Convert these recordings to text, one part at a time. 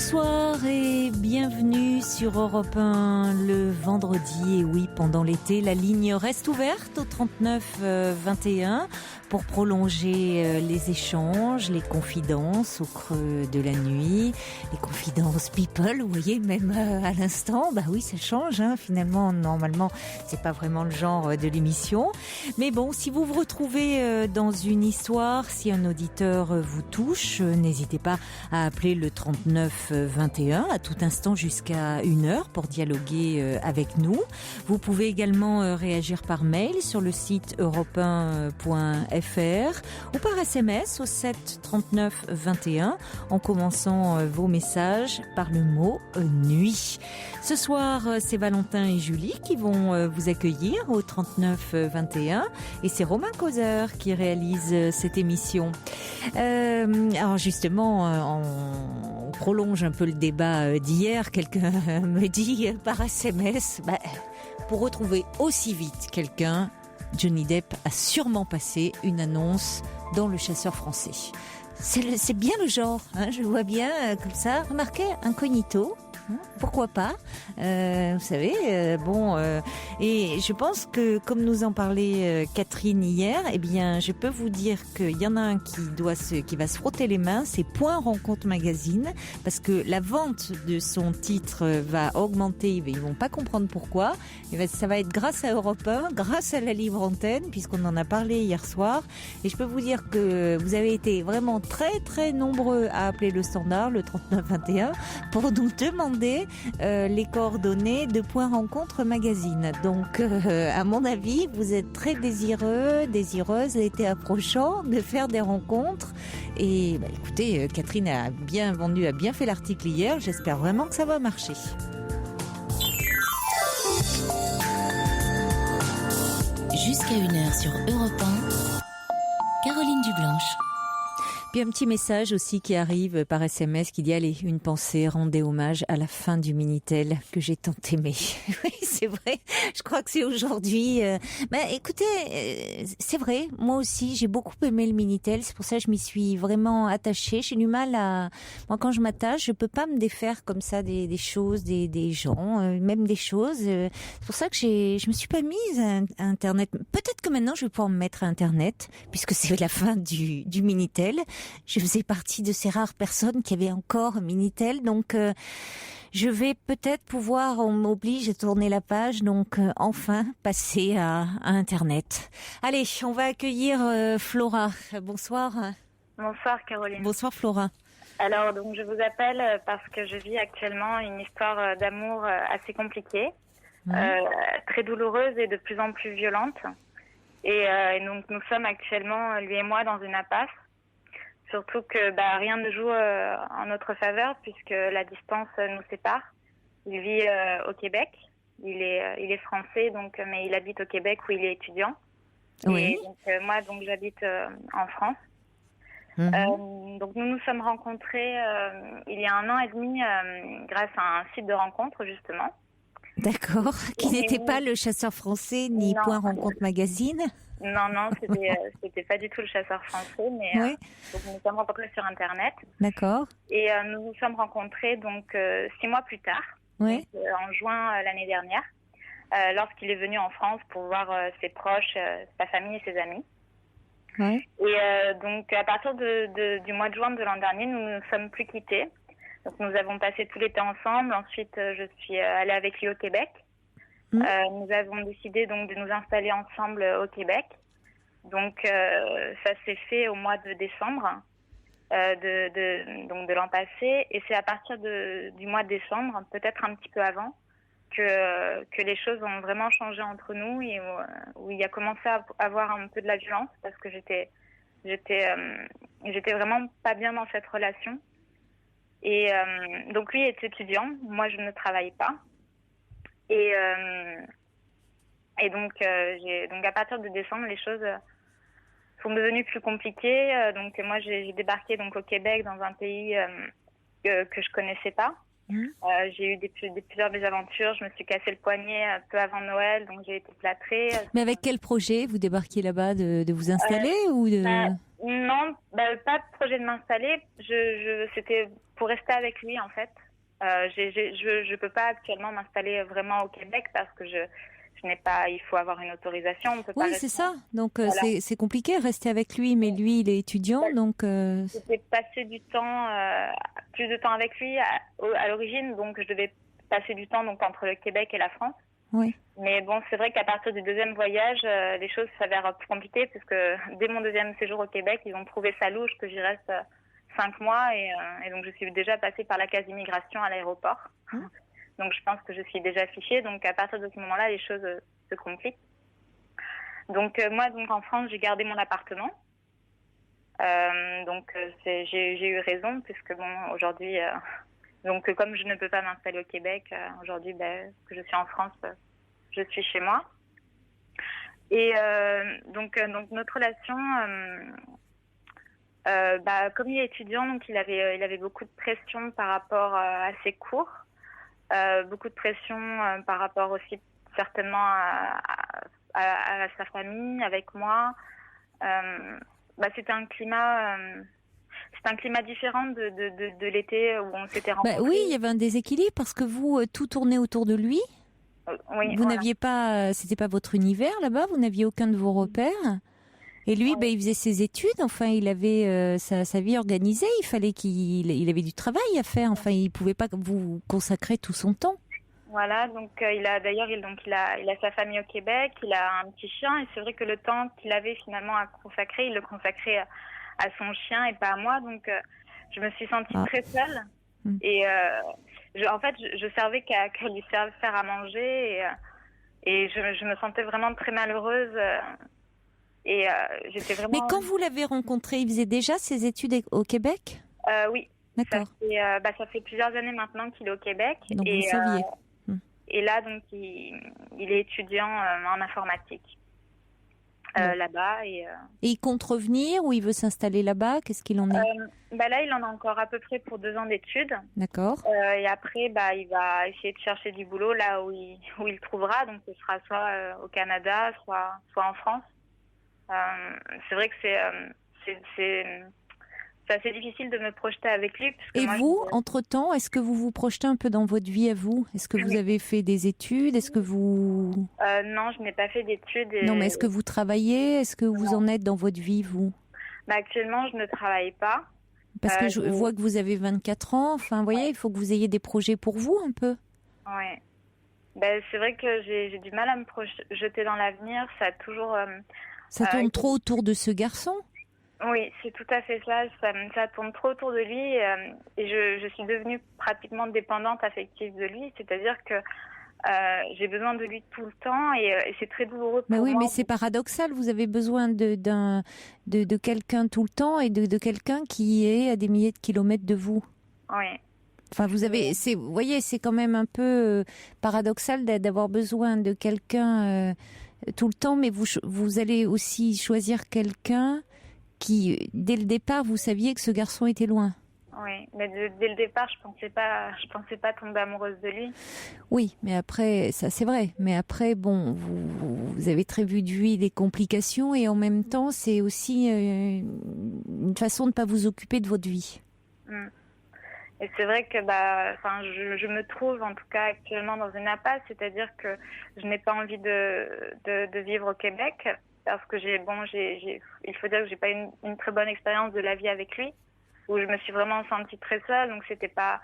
Bonsoir et bienvenue sur Europe 1 le vendredi. Et oui, pendant l'été, la ligne reste ouverte au 39 21 pour prolonger les échanges, les confidences au creux de la nuit, les confidences people, vous voyez, même à l'instant, bah oui, ça change, hein, finalement, normalement, c'est pas vraiment le genre de l'émission. Mais bon, si vous vous retrouvez dans une histoire, si un auditeur vous touche, n'hésitez pas à appeler le 39 21 à tout instant jusqu'à 1h pour dialoguer avec nous. Vous pouvez également réagir par mail sur le site europe1.fr ou par SMS au 7 39 21 en commençant vos messages par le mot nuit. Ce soir, c'est Valentin et Julie qui vont vous accueillir au 39 21 et c'est Romain Causeur qui réalise cette émission. Alors justement, on prolonge un peu le débat d'hier. Quelqu'un me dit par SMS, pour retrouver aussi vite quelqu'un, Johnny Depp a sûrement passé une annonce dans Le Chasseur français. C'est bien le genre, hein, je vois bien comme ça. Remarquez, incognito. Pourquoi pas, vous savez, et je pense que comme nous en parlait Catherine hier, eh bien je peux vous dire qu'il y en a un qui va se frotter les mains, c'est Point Rencontre Magazine, parce que la vente de son titre va augmenter, ils vont pas comprendre pourquoi, et ça va être grâce à Europe 1, grâce à la libre antenne, puisqu'on en a parlé hier soir, et je peux vous dire que vous avez été vraiment très très nombreux à appeler le standard, le 3921, pour nous demander les coordonnées de Point Rencontre Magazine. Donc, à mon avis, vous êtes très désireuses, l'été approchant, de faire des rencontres. Et écoutez, Catherine a bien fait l'article hier. J'espère vraiment que ça va marcher. Jusqu'à 1h sur Europe 1, Caroline Dublanche. Puis un petit message aussi qui arrive par SMS qui dit « Allez, une pensée, rendez hommage à la fin du Minitel que j'ai tant aimé. » Oui, c'est vrai, je crois que c'est aujourd'hui. Écoutez, c'est vrai, moi aussi, j'ai beaucoup aimé le Minitel. C'est pour ça que je m'y suis vraiment attachée. J'ai du mal à... Moi, quand je m'attache, je peux pas me défaire comme ça des choses, des gens, même des choses. C'est pour ça que je me suis pas mise à Internet. Peut-être que maintenant, je vais pouvoir me mettre à Internet, puisque c'est la fin du Minitel. Je faisais partie de ces rares personnes qui avaient encore Minitel, donc je vais peut-être pouvoir, on m'oblige à tourner la page, donc enfin passer à Internet. Allez, on va accueillir Flora. Bonsoir. Bonsoir Caroline. Bonsoir Flora. Alors donc je vous appelle parce que je vis actuellement une histoire d'amour assez compliquée, très douloureuse et de plus en plus violente. Et donc nous sommes actuellement, lui et moi, dans une impasse. Surtout que rien ne joue en notre faveur puisque la distance nous sépare. Il vit au Québec, il est français mais il habite au Québec où il est étudiant. Oui. Et moi j'habite en France. Donc nous nous sommes rencontrés il y a 1 an et demi grâce à un site de rencontre justement. D'accord, qui n'était pas Le Chasseur français ni Non. Point Rencontre Magazine. Non, c'était pas du tout Le Chasseur français, mais oui. Donc nous nous sommes rencontrés sur Internet. D'accord. Et nous nous sommes rencontrés 6 mois plus tard, Oui. En juin l'année dernière, lorsqu'il est venu en France pour voir ses proches, sa famille et ses amis. Oui. Et donc à partir du mois de juin de l'an dernier, nous ne nous sommes plus quittés. Donc nous avons passé tout l'été ensemble. Ensuite, je suis allée avec lui au Québec. Nous avons décidé donc de nous installer ensemble au Québec. Donc ça s'est fait au mois de décembre de l'an passé, et c'est à partir du mois de décembre, peut-être un petit peu avant, que les choses ont vraiment changé entre nous et où il a commencé à avoir un peu de la violence parce que j'étais vraiment pas bien dans cette relation. Et donc lui est étudiant, moi je ne travaille pas. Et donc à partir de décembre, les choses sont devenues plus compliquées. Donc moi j'ai débarqué donc au Québec, dans un pays que je connaissais pas. J'ai eu plusieurs mésaventures. Je me suis cassé le poignet peu avant Noël, donc j'ai été plâtrée. Mais avec quel projet vous débarquiez là-bas, de vous installer ou de... Non, pas de projet de m'installer. C'était pour rester avec lui en fait. Je peux pas actuellement m'installer vraiment au Québec parce que je n'ai pas. Il faut avoir une autorisation. On peut pas Oui, rester. c'est ça. Donc Voilà. c'est compliqué rester avec lui, mais lui il est étudiant, donc. C'était passer du temps, plus de temps avec lui à l'origine, donc je devais passer du temps donc entre le Québec et la France. Oui. Mais bon, c'est vrai qu'à partir du deuxième voyage, les choses s'avèrent plus compliquées puisque dès mon deuxième séjour au Québec, ils ont trouvé ça louche que j'y reste 5 mois et donc je suis déjà passée par la case immigration à l'aéroport. Donc je pense que je suis déjà fichée. Donc à partir de ce moment-là, les choses se compliquent. Donc moi, donc en France, j'ai gardé mon appartement. J'ai eu raison puisque bon aujourd'hui, donc comme je ne peux pas m'installer au Québec aujourd'hui, que je suis en France. Je suis chez moi. Et donc notre relation, comme il est étudiant, donc il avait beaucoup de pression par rapport à ses cours, beaucoup de pression par rapport aussi certainement à sa famille, avec moi. C'était un climat différent de l'été où on s'était rencontrés. Oui, il y avait un déséquilibre parce que vous tout tournait autour de lui. Oui, vous n'aviez pas, c'était pas votre univers là-bas, vous n'aviez aucun de vos repères. Et lui, il faisait ses études, enfin, il avait sa vie organisée, il fallait il avait du travail à faire, enfin, il pouvait pas vous consacrer tout son temps. Voilà, donc il a sa famille au Québec, il a un petit chien, et c'est vrai que le temps qu'il avait finalement à consacrer, il le consacrait à son chien et pas à moi, donc je me suis sentie très seule. Et je servais qu'à lui faire à manger et je me sentais vraiment très malheureuse j'étais vraiment... Mais quand vous l'avez rencontré, il faisait déjà ses études au Québec ? Oui. D'accord. Ça fait plusieurs années maintenant qu'il est au Québec. Donc vous saviez. Et là, donc, il est étudiant en informatique là-bas. Et il compte revenir ou il veut s'installer là-bas ? Qu'est-ce qu'il en est ? Là, il en a encore à peu près pour 2 ans d'études. D'accord. Et après, il va essayer de chercher du boulot là où il trouvera. Donc, ce sera soit au Canada, soit en France. C'est vrai que c'est assez difficile de me projeter avec lui. Et vous, entre-temps, est-ce que vous vous projetez un peu dans votre vie à vous ? Est-ce que vous avez fait des études ? Est-ce que vous... Non, je n'ai pas fait d'études. Non, mais est-ce que vous travaillez ? Est-ce que vous en êtes dans votre vie, vous ? Actuellement, je ne travaille pas. Parce que je vois que vous avez 24 ans. Enfin, vous voyez, il faut que vous ayez des projets pour vous, un peu. Oui. C'est vrai que j'ai du mal à me projeter dans l'avenir. Ça a toujours... ça tourne trop autour de ce garçon ? Oui, c'est tout à fait ça. Ça tourne trop autour de lui et je suis devenue pratiquement dépendante affective de lui. C'est-à-dire que j'ai besoin de lui tout le temps et c'est très douloureux pour moi. Mais c'est paradoxal. Vous avez besoin de quelqu'un tout le temps et de quelqu'un qui est à des milliers de kilomètres de vous. Oui. Enfin, vous voyez, c'est quand même un peu paradoxal d'avoir besoin de quelqu'un tout le temps, mais vous allez aussi choisir quelqu'un qui, dès le départ, vous saviez que ce garçon était loin. Oui, mais dès le départ, je pensais pas tomber amoureuse de lui. Oui, mais après, ça c'est vrai. Mais après, bon, vous avez très vu de lui des complications et en même temps, c'est aussi une façon de ne pas vous occuper de votre vie. Et c'est vrai que je me trouve en tout cas actuellement dans une impasse, c'est-à-dire que je n'ai pas envie de vivre au Québec parce que il faut dire que j'ai pas une très bonne expérience de la vie avec lui, où je me suis vraiment sentie très seule, donc c'était pas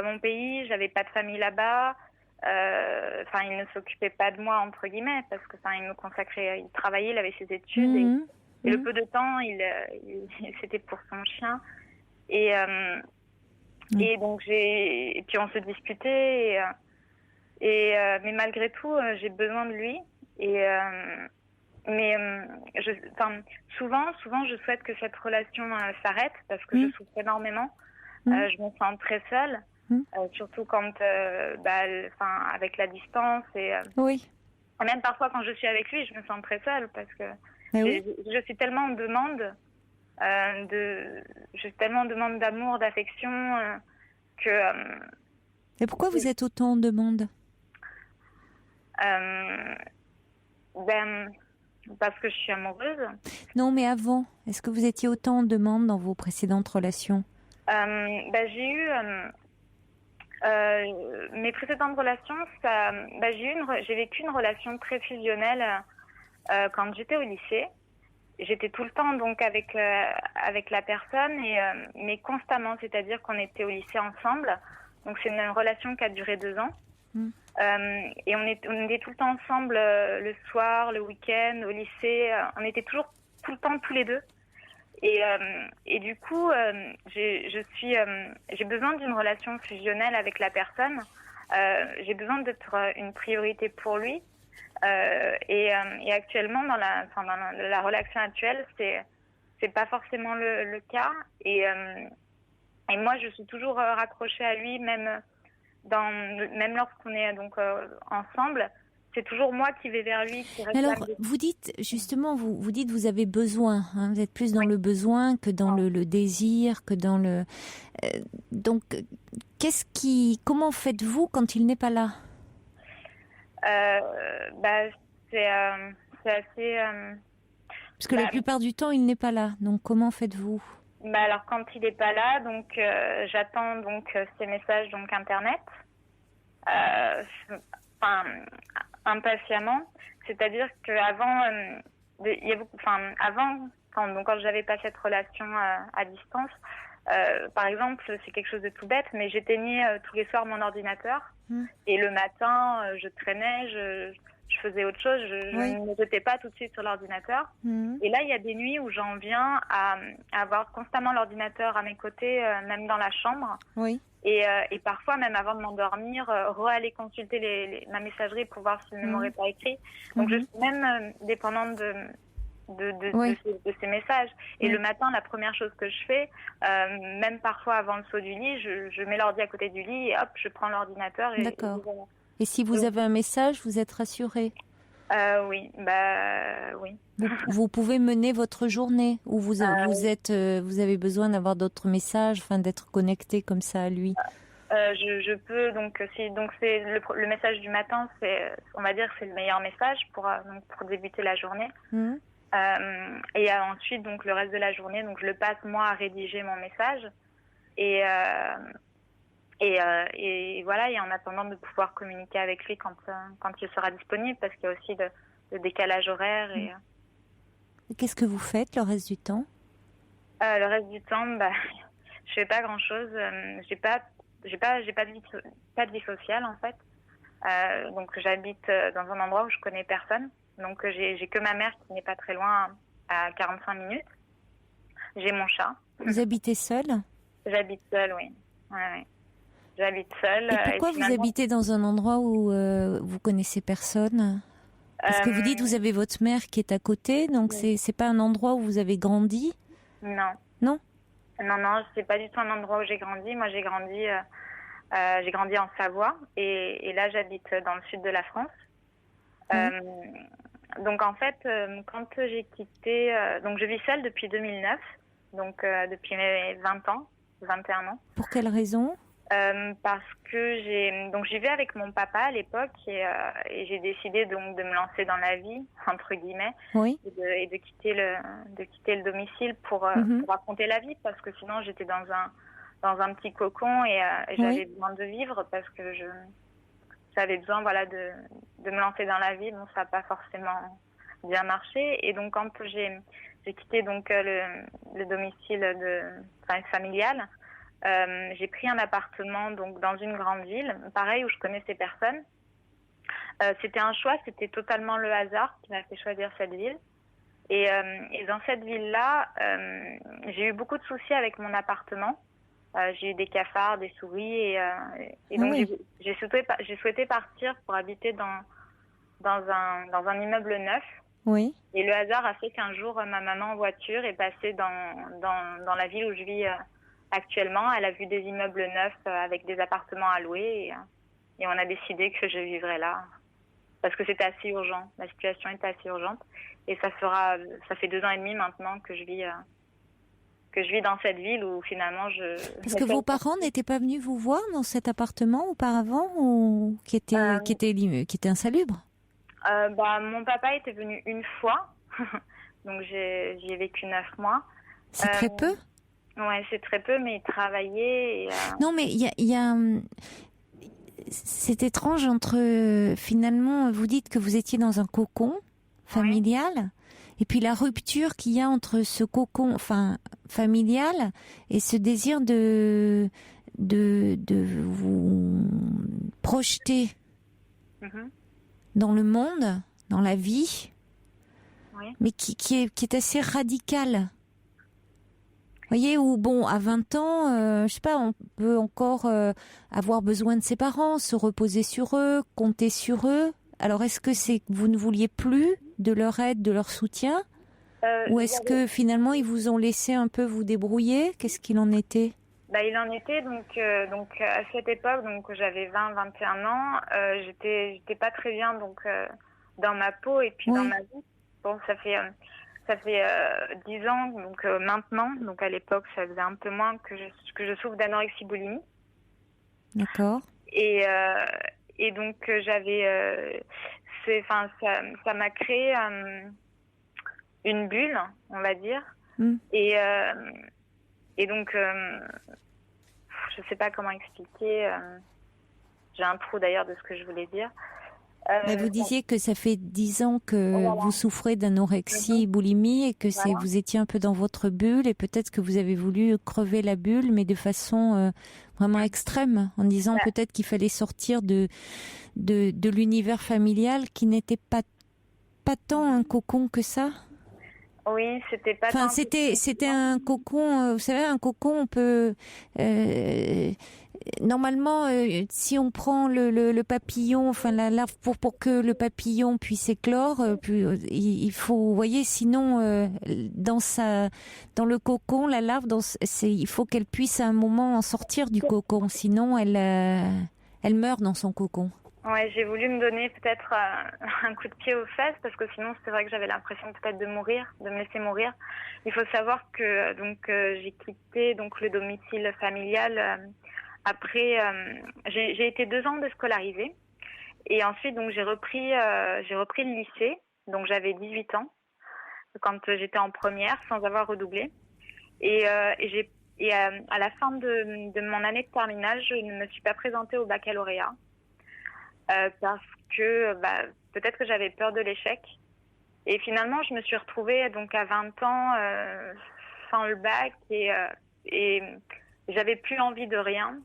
mon pays, j'avais pas de famille là-bas, il ne s'occupait pas de moi entre guillemets parce que il me consacrait, il travaillait, il avait ses études et le peu de temps c'était pour son chien et donc et puis on se disputait mais malgré tout j'ai besoin de lui souvent je souhaite que cette relation s'arrête parce que je souffre énormément. Je me sens très seule, surtout quand avec la distance et même parfois quand je suis avec lui je me sens très seule parce que je suis tellement en demande j'ai tellement en demande d'amour, d'affection que... Et pourquoi vous êtes autant en demande ? parce que je suis amoureuse. Non, mais avant, est-ce que vous étiez autant en demande dans vos précédentes relations? J'ai eu mes précédentes relations, j'ai vécu une relation très fusionnelle quand j'étais au lycée. J'étais tout le temps donc avec la personne mais constamment, c'est-à-dire qu'on était au lycée ensemble. Donc c'est une relation qui a duré 2 ans. Et on était tout le temps ensemble le soir, le week-end, au lycée. On était toujours tout le temps tous les deux. Et du coup, j'ai besoin d'une relation fusionnelle avec la personne. J'ai besoin d'être une priorité pour lui. Et actuellement, dans la relation actuelle, c'est pas forcément le cas. Et moi, je suis toujours raccrochée à lui, même lorsqu'on est donc ensemble. C'est toujours moi qui vais vers lui. Alors, vous dites, justement, vous dites vous avez besoin. Hein, vous êtes plus dans le besoin que dans le désir, que dans le... donc, comment faites-vous quand il n'est pas là? C'est assez... Parce que la plupart du temps, il n'est pas là. Donc, comment faites-vous? Alors, quand il n'est pas là, donc j'attends donc ses messages donc Internet. Impatiemment, c'est-à-dire qu'avant, quand j'avais pas cette relation à distance, par exemple, c'est quelque chose de tout bête, mais j'éteignais tous les soirs mon ordinateur et le matin, je traînais, je faisais autre chose, je ne jetais pas tout de suite sur l'ordinateur. Et là, il y a des nuits où j'en viens à avoir constamment l'ordinateur à mes côtés, même dans la chambre. Oui. Et parfois, même avant de m'endormir, aller consulter ma messagerie pour voir s'il ne m'aurait pas écrit. Donc, je suis même dépendante de ces messages. Et le matin, la première chose que je fais, même parfois avant le saut du lit, je mets l'ordi à côté du lit et hop, je prends l'ordinateur. D'accord. Et si vous avez un message, vous êtes rassurée? Oui, oui. Vous pouvez mener votre journée ou vous avez besoin d'avoir d'autres messages, d'être connecté comme ça à lui? Je peux donc c'est le message du matin, on va dire c'est le meilleur message pour débuter la journée. Et ensuite donc le reste de la journée, donc je le passe moi à rédiger mon message et voilà, et en attendant de pouvoir communiquer avec lui quand il sera disponible, parce qu'il y a aussi le décalage horaire. Et qu'est-ce que vous faites le reste du temps? Le reste du temps, je fais pas grand-chose. J'ai pas de vie sociale en fait. Donc j'habite dans un endroit où je connais personne. Donc j'ai que ma mère qui n'est pas très loin, à 45 minutes. J'ai mon chat. Vous habitez seule? J'habite seule, oui. Ouais. J'habite seule. Et pourquoi vous habitez dans un endroit où vous connaissez personne? Parce que vous dites vous avez votre mère qui est à côté, donc c'est pas un endroit où vous avez grandi? Non. Non? Non, c'est pas du tout un endroit où j'ai grandi. Moi, j'ai grandi en Savoie et là, j'habite dans le sud de la France. Donc en fait, quand j'ai quitté, donc je vis seule depuis 2009, donc depuis mes 21 ans. Pour quelle raison? Parce que j'y vais avec mon papa à l'époque et j'ai décidé donc de me lancer dans la vie entre guillemets, et de quitter le domicile pour affronter la vie, parce que sinon j'étais dans un petit cocon et j'avais besoin de vivre, parce que j'avais besoin de me lancer dans la vie. Bon, ça n'a pas forcément bien marché, et donc quand j'ai quitté donc le domicile familial. J'ai pris un appartement donc dans une grande ville, pareil, où je connaissais personne. C'était un choix, c'était totalement le hasard qui m'a fait choisir cette ville. Et dans cette ville-là, j'ai eu beaucoup de soucis avec mon appartement. J'ai eu des cafards, des souris, et donc j'ai souhaité partir pour habiter dans un immeuble neuf. Oui. Et le hasard a fait qu'un jour, ma maman en voiture est passée dans la ville où je vis actuellement. Elle a vu des immeubles neufs avec des appartements à louer, et on a décidé que je vivrais là parce que c'était assez urgent. La situation était assez urgente, et ça fait 2 ans et demi maintenant que je vis dans cette ville où finalement Parce que vos parents n'étaient pas venus vous voir dans cet appartement auparavant, ou qui était insalubre? Mon papa était venu une fois Donc j'y ai vécu 9 mois. C'est très peu? Ouais, c'est très peu, mais il travaillait. Non, mais c'est étrange finalement, vous dites que vous étiez dans un cocon familial, et puis la rupture qu'il y a entre ce cocon, familial, et ce désir de vous projeter dans le monde, dans la vie, mais qui est assez radical. Vous voyez, où à 20 ans, je sais pas, on peut encore avoir besoin de ses parents, se reposer sur eux, compter sur eux. Alors, est-ce que c'est que vous ne vouliez plus de leur aide, de leur soutien, ou est-ce que finalement ils vous ont laissé un peu vous débrouiller? Qu'est-ce qu'il en était? Il en était donc à cette époque, donc j'avais 20-21 ans, j'étais pas très bien donc dans ma peau et puis dans ma vie. Bon, ça fait 10 ans donc maintenant, donc à l'époque ça faisait un peu moins que je souffre d'anorexie boulimie. D'accord. Et donc j'avais ça m'a créé une bulle, on va dire. Et donc je sais pas comment expliquer, j'ai un trou d'ailleurs de ce que je voulais dire. Vous disiez que ça fait 10 ans que vous souffrez d'anorexie boulimie et que vous étiez un peu dans votre bulle, et peut-être que vous avez voulu crever la bulle, mais de façon vraiment extrême, en disant peut-être qu'il fallait sortir de l'univers familial qui n'était pas tant un cocon que ça. Oui, c'était pas. C'était un cocon. Vous savez, un cocon, on peut normalement, si on prend le papillon, la larve, pour que le papillon puisse éclore, il faut, vous voyez, sinon dans le cocon, la larve, il faut qu'elle puisse à un moment en sortir du cocon, sinon elle meurt dans son cocon. Ouais, j'ai voulu me donner peut-être un coup de pied aux fesses, parce que sinon c'est vrai que j'avais l'impression peut-être de mourir, de me laisser mourir. Il faut savoir que j'ai quitté donc le domicile familial après j'ai été 2 ans déscolarisée, et ensuite donc j'ai repris le lycée, donc j'avais 18 ans quand j'étais en première sans avoir redoublé, et à la fin de mon année de terminale, je ne me suis pas présentée au baccalauréat. Parce que peut-être que j'avais peur de l'échec. Et finalement, je me suis retrouvée donc à 20 ans sans le bac, et j'avais plus envie de rien.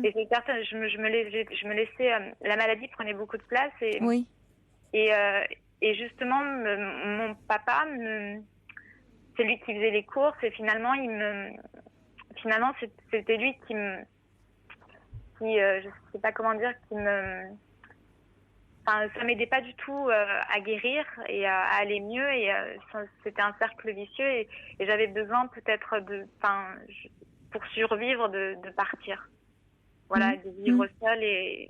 Et c'est certain, je me laissais, la maladie prenait beaucoup de place, et justement mon papa, c'est lui qui faisait les courses, et finalement c'était lui qui je sais pas comment dire, ça m'aidait pas du tout à guérir et à aller mieux, et c'était un cercle vicieux, et j'avais besoin peut-être pour survivre de partir, de vivre seule et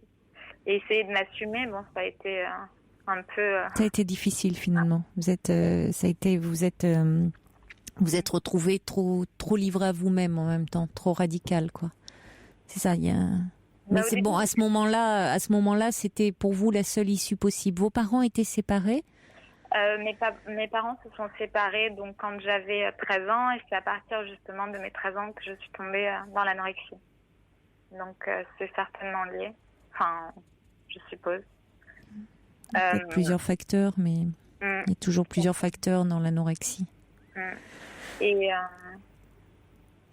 essayer de m'assumer. Bon, ça a été un peu ça a été difficile finalement. Vous êtes retrouvé trop livré à vous-même en même temps, trop radical, quoi. C'est ça, il y a. Mais c'est bon, à ce moment-là, c'était pour vous la seule issue possible. Vos parents étaient séparés? Mes parents se sont séparés donc quand j'avais 13 ans, et c'est à partir justement de mes 13 ans que je suis tombée dans l'anorexie. Donc c'est certainement lié, je suppose. Il y a plusieurs facteurs, mais il y a toujours plusieurs facteurs dans l'anorexie. Et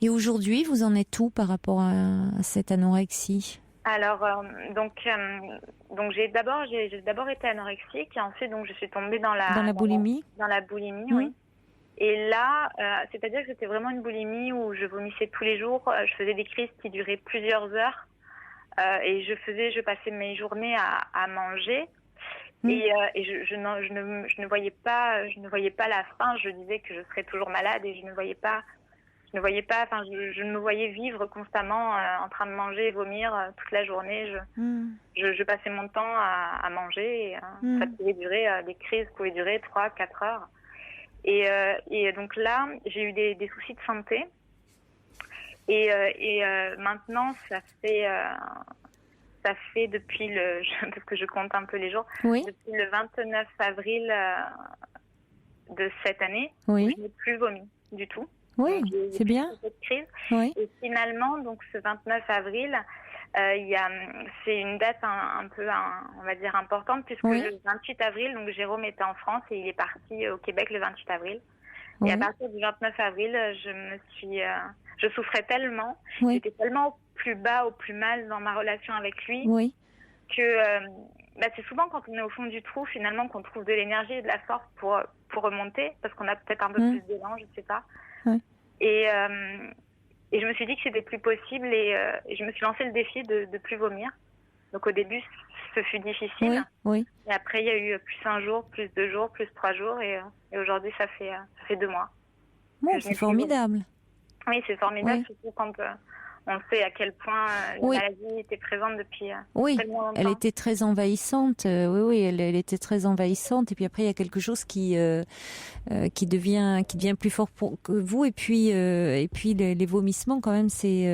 aujourd'hui, vous en êtes où par rapport à cette anorexie? Alors, j'ai d'abord été anorexique, et ensuite donc je suis tombée dans la boulimie. Dans la boulimie, oui. Et là, c'est-à-dire que c'était vraiment une boulimie où je vomissais tous les jours. Je faisais des crises qui duraient plusieurs heures, et je passais mes journées à manger. Et je ne voyais pas la fin. Je disais que je serais toujours malade, et je ne voyais pas, je me voyais vivre constamment en train de manger et vomir toute la journée. Je passais mon temps à manger, et ça pouvait durer, les crises pouvaient durer 3-4 heures. Et donc là, j'ai eu des soucis de santé. Et maintenant, ça fait depuis parce que je compte un peu les jours, depuis le 29 avril de cette année, Oui. je n'ai plus vomi du tout. Oui, Donc, j'ai c'est bien. cette crise. Oui. Et finalement, donc ce 29 avril, c'est une date un peu, on va dire, importante, puisque Oui. le 28 avril, donc Jérôme était en France et il est parti au Québec le 28 avril. Oui. Et à partir du 29 avril, je souffrais tellement, Oui. j'étais tellement au plus bas, au plus mal dans ma relation avec lui, Oui. que c'est souvent quand on est au fond du trou, finalement, qu'on trouve de l'énergie et de la force pour remonter, parce qu'on a peut-être un peu plus d'élan, je sais pas. Ouais. Et je me suis dit que c'était plus possible et je me suis lancé le défi de plus vomir. Donc au début, ce fut difficile. Oui. Oui. Et après, il y a eu plus 1 jour, plus 2 jours, plus 3 jours. Et aujourd'hui, ça fait 2 mois. Bon, que je c'est n'ai plus formidable. Oui, c'est formidable, Oui. surtout quand on sait à quel point la Oui. maladie était présente depuis Oui, tellement longtemps. elle était très envahissante. Oui, elle était très envahissante. Et puis après, il y a quelque chose qui devient plus fort que vous. Et puis les vomissements, quand même, c'est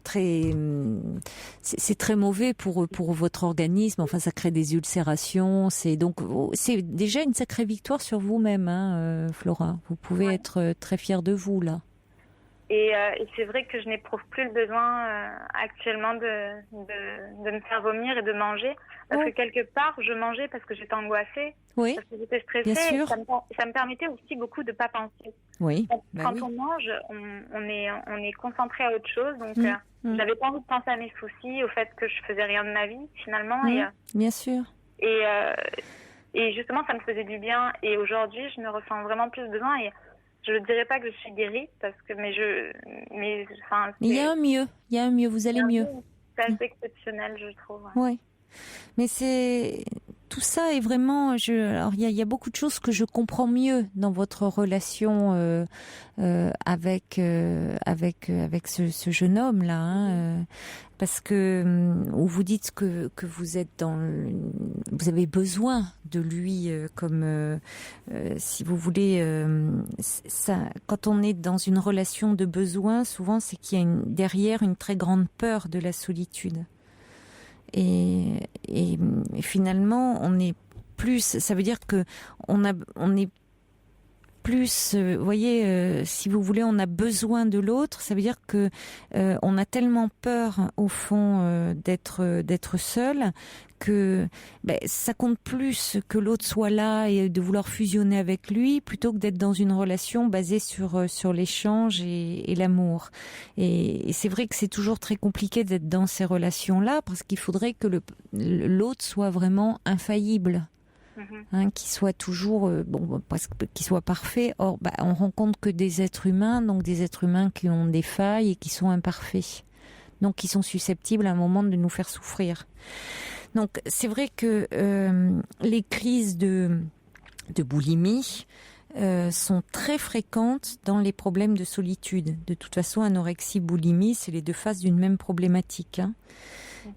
très mauvais pour votre organisme. Enfin, ça crée des ulcérations. C'est déjà une sacrée victoire sur vous-même, hein, Flora. Vous pouvez être très fière de vous là. Et c'est vrai que je n'éprouve plus le besoin actuellement de me faire vomir et de manger. Parce que quelque part, je mangeais parce que j'étais angoissée, Oui, parce que j'étais stressée. bien sûr. Et ça me permettait aussi beaucoup de ne pas penser. Oui. Quand on mange, on est concentré à autre chose. Donc, j'avais pas envie de penser à mes soucis, au fait que je faisais rien de ma vie, finalement. Bien sûr. Et justement, ça me faisait du bien. Et aujourd'hui, je ne ressens vraiment plus besoin. Et je ne dirais pas que je suis guérie, parce que, il y a un mieux, vous allez mieux. C'est assez exceptionnel, je trouve. Oui. Mais tout ça est vraiment, alors il y a beaucoup de choses que je comprends mieux dans votre relation avec ce jeune homme là, hein, parce que où vous dites que vous êtes vous avez besoin de lui comme si vous voulez ça. Quand on est dans une relation de besoin, souvent c'est qu'il y a derrière une très grande peur de la solitude. Et finalement, on est plus. Ça veut dire que on est plus. Vous voyez, si vous voulez, on a besoin de l'autre. Ça veut dire que on a tellement peur, au fond, d'être seul, que ça compte plus que l'autre soit là et de vouloir fusionner avec lui, plutôt que d'être dans une relation basée sur l'échange et l'amour. Et c'est vrai que c'est toujours très compliqué d'être dans ces relations-là, parce qu'il faudrait que l'autre soit vraiment infaillible. Hein, qui soit toujours qui soit parfait. Or, on rencontre que des êtres humains, donc des êtres humains qui ont des failles et qui sont imparfaits, donc qui sont susceptibles à un moment de nous faire souffrir. Donc c'est vrai que les crises de boulimie sont très fréquentes dans les problèmes de solitude. De toute façon, anorexie, boulimie, c'est les deux faces d'une même problématique, hein.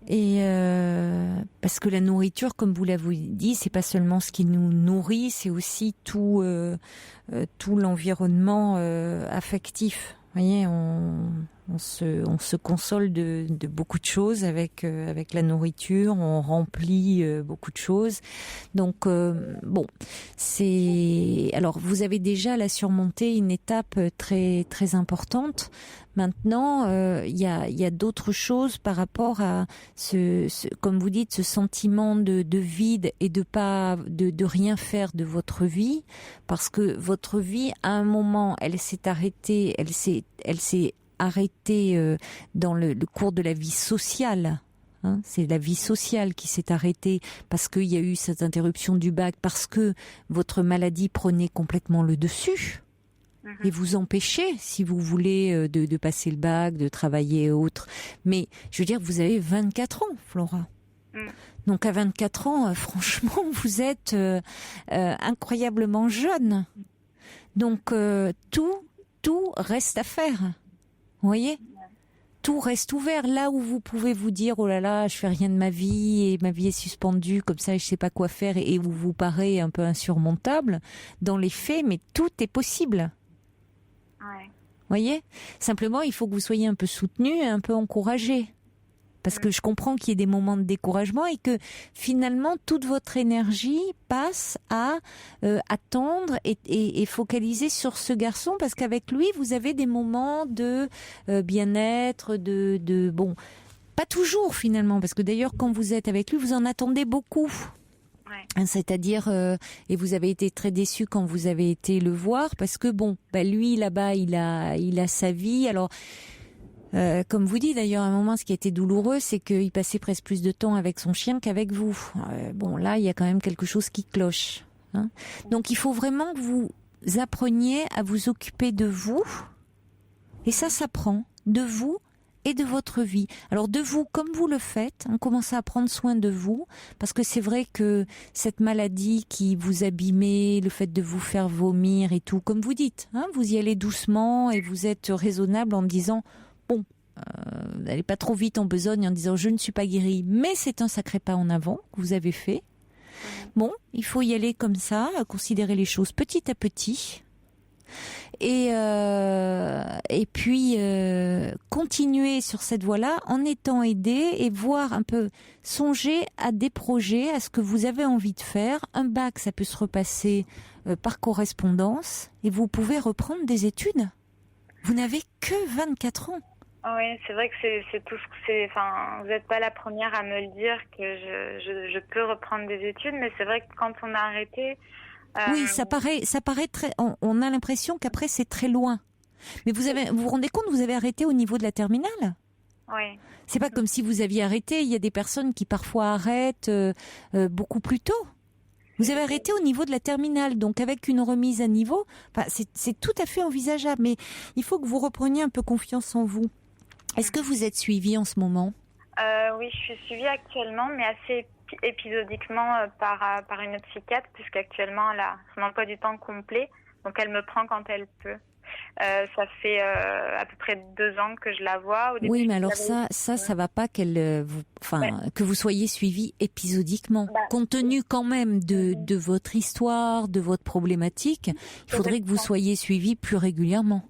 Et parce que la nourriture, comme vous l'avez dit, c'est pas seulement ce qui nous nourrit, c'est aussi tout l'environnement affectif. Vous voyez, on se console de beaucoup de choses avec la nourriture, on remplit beaucoup de choses. Donc alors vous avez déjà là surmonté une étape très très importante. Maintenant, il y a d'autres choses par rapport à comme vous dites, ce sentiment de vide et de rien faire de votre vie, parce que votre vie, à un moment, elle s'est arrêtée, elle s'est arrêtée dans le cours de la vie sociale. Hein, c'est la vie sociale qui s'est arrêtée parce qu'il y a eu cette interruption du bac, parce que votre maladie prenait complètement le dessus. Et vous empêchez, si vous voulez, de passer le bac, de travailler et autres. Mais, je veux dire, vous avez 24 ans, Flora. Donc, à 24 ans, franchement, vous êtes incroyablement jeune. Donc, tout reste à faire. Vous voyez ? Tout reste ouvert. Là où vous pouvez vous dire, oh là là, je fais rien de ma vie et ma vie est suspendue, comme ça, je sais pas quoi faire, et vous paraît un peu insurmontable, dans les faits, mais tout est possible. Ouais. Voyez, simplement il faut que vous soyez un peu soutenu et un peu encouragé, Parce que je comprends qu'il y ait des moments de découragement et que finalement toute votre énergie passe à attendre et focaliser sur ce garçon, parce qu'avec lui vous avez des moments de bien-être, de bon, pas toujours finalement, parce que d'ailleurs quand vous êtes avec lui vous en attendez beaucoup. Ouais. C'est-à-dire, et vous avez été très déçu quand vous avez été le voir, parce que bon, lui là-bas il a sa vie. Alors comme vous dites d'ailleurs, à un moment, ce qui a été douloureux, c'est qu'il passait presque plus de temps avec son chien qu'avec vous. Bon, là, il y a quand même quelque chose qui cloche. Hein. Donc, il faut vraiment que vous appreniez à vous occuper de vous. Et ça s'apprend de vous et de votre vie. Alors, de vous, comme vous le faites, commencez à prendre soin de vous, parce que c'est vrai que cette maladie qui vous abîmait, le fait de vous faire vomir et tout, comme vous dites, hein, vous y allez doucement et vous êtes raisonnable en disant... Bon, n'allez pas trop vite en besogne en disant je ne suis pas guérie, mais c'est un sacré pas en avant que vous avez fait. Bon, il faut y aller comme ça, considérer les choses petit à petit, et puis continuer sur cette voie-là en étant aidé et voir un peu, songer à des projets, à ce que vous avez envie de faire. Un bac, ça peut se repasser par correspondance et vous pouvez reprendre des études. Vous n'avez que 24 ans. Oui, c'est vrai que c'est tout ce que c'est. Enfin, vous n'êtes pas la première à me le dire que je peux reprendre des études, mais c'est vrai que quand on a arrêté. Oui, ça paraît très. On a l'impression qu'après c'est très loin. Mais vous vous rendez compte, vous avez arrêté au niveau de la terminale. Oui. C'est pas comme si vous aviez arrêté. Il y a des personnes qui parfois arrêtent beaucoup plus tôt. Vous avez arrêté au niveau de la terminale, donc avec une remise à niveau, c'est tout à fait envisageable. Mais il faut que vous repreniez un peu confiance en vous. Est-ce que vous êtes suivie en ce moment ? Oui, je suis suivie actuellement, mais assez épisodiquement par une psychiatre, puisqu'actuellement elle a son emploi du temps complet, donc elle me prend quand elle peut. Ça fait à peu près 2 ans que je la vois. Au début, oui, mais alors ça va pas que vous soyez suivi épisodiquement. Compte tenu quand même de votre histoire, de votre problématique, il faudrait que vous soyez suivi plus régulièrement.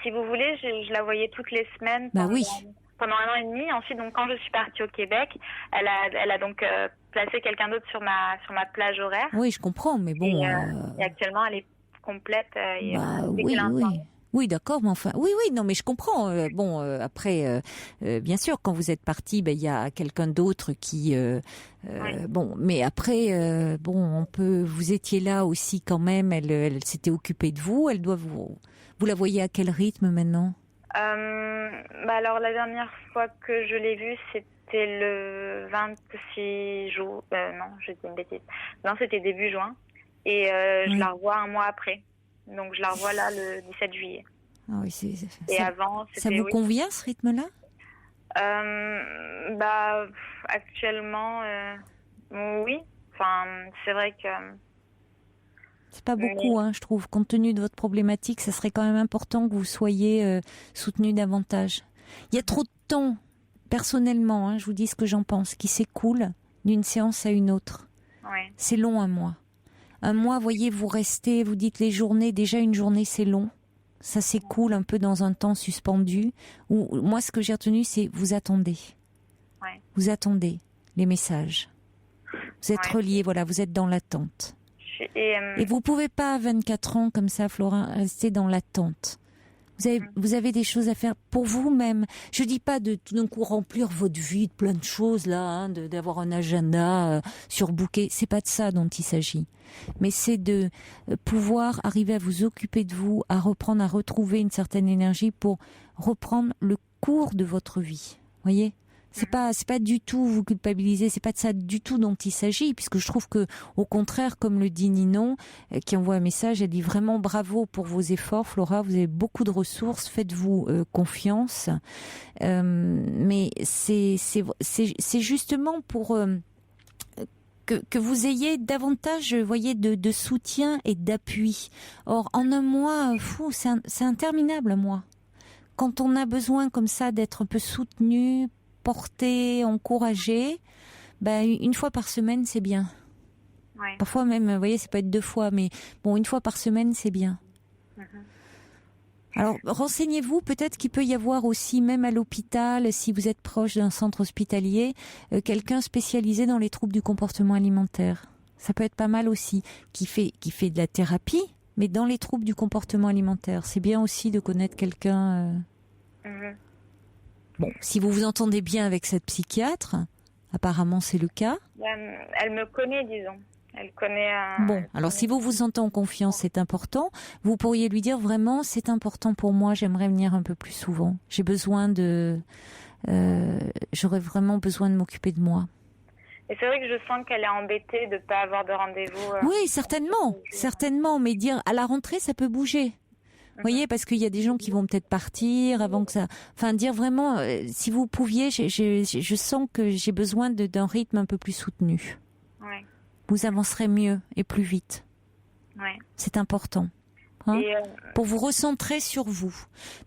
Si vous voulez, je la voyais toutes les semaines pendant 1 an et demi. Ensuite, donc quand je suis partie au Québec, elle a donc placé quelqu'un d'autre sur ma plage horaire. Oui, je comprends, mais bon. Et actuellement, elle est complète. Oui, d'accord, mais enfin, oui, non, mais je comprends. Après, bien sûr, quand vous êtes parti, il y a quelqu'un d'autre qui, bon, mais après, vous étiez là aussi quand même. Elle s'était occupée de vous. Elle doit vous la voyez à quel rythme maintenant ? Alors la dernière fois que je l'ai vue, c'était le 26 juin. Non, je dis une bêtise. Non, c'était début juin. Et je la revois 1 mois après. Donc je la revois là le 17 juillet. Ah oui, avant, ça vous convient ce rythme-là ? Actuellement, oui. Enfin, c'est vrai que... C'est pas beaucoup, je trouve. Compte tenu de votre problématique, ça serait quand même important que vous soyez soutenu davantage. Il y a trop de temps, personnellement, je vous dis ce que j'en pense, qui s'écoule d'une séance à une autre. Ouais. C'est long, 1 mois. 1 mois, voyez, vous restez, vous dites les journées, déjà une journée c'est long. Ça s'écoule un peu dans un temps suspendu. Moi, ce que j'ai retenu, c'est vous attendez. Ouais. Vous attendez les messages. Vous êtes reliés, voilà, vous êtes dans l'attente. Et vous pouvez pas à 24 ans comme ça, Florin, rester dans l'attente. Vous avez des choses à faire pour vous-même. Je dis pas de tout d'un coup remplir votre vie de plein de choses là, d'avoir un agenda surbooké. C'est pas de ça dont il s'agit. Mais c'est de pouvoir arriver à vous occuper de vous, à reprendre, à retrouver une certaine énergie pour reprendre le cours de votre vie. Voyez ? C'est pas du tout vous culpabiliser, c'est pas de ça du tout dont il s'agit, puisque je trouve que, au contraire, comme le dit Ninon, qui envoie un message, elle dit vraiment bravo pour vos efforts, Flora, vous avez beaucoup de ressources, faites-vous confiance. Mais c'est justement pour que vous ayez davantage, voyez, de soutien et d'appui. Or, en 1 mois, c'est interminable, 1 mois. Quand on a besoin comme ça d'être un peu soutenu, porter, encourager, 1 fois par semaine, c'est bien. Ouais. Parfois même, vous voyez, ça peut être 2 fois, mais bon, 1 fois par semaine, c'est bien. Alors, renseignez-vous, peut-être qu'il peut y avoir aussi, même à l'hôpital, si vous êtes proche d'un centre hospitalier, quelqu'un spécialisé dans les troubles du comportement alimentaire. Ça peut être pas mal aussi, qui fait de la thérapie, mais dans les troubles du comportement alimentaire. C'est bien aussi de connaître quelqu'un. Bon, si vous vous entendez bien avec cette psychiatre, apparemment c'est le cas. Elle me connaît, disons. Elle connaît Bon, alors si vous vous sentez en confiance, c'est important. Vous pourriez lui dire vraiment, c'est important pour moi, j'aimerais venir un peu plus souvent. J'aurais vraiment besoin de m'occuper de moi. Et c'est vrai que je sens qu'elle est embêtée de ne pas avoir de rendez-vous. Oui, certainement, mais dire à la rentrée, ça peut bouger. Vous voyez, parce qu'il y a des gens qui vont peut-être partir avant que ça... Enfin, dire vraiment, si vous pouviez, je sens que j'ai besoin d'un rythme un peu plus soutenu. Ouais. Vous avancerez mieux et plus vite. Ouais. C'est important. Pour vous recentrer sur vous.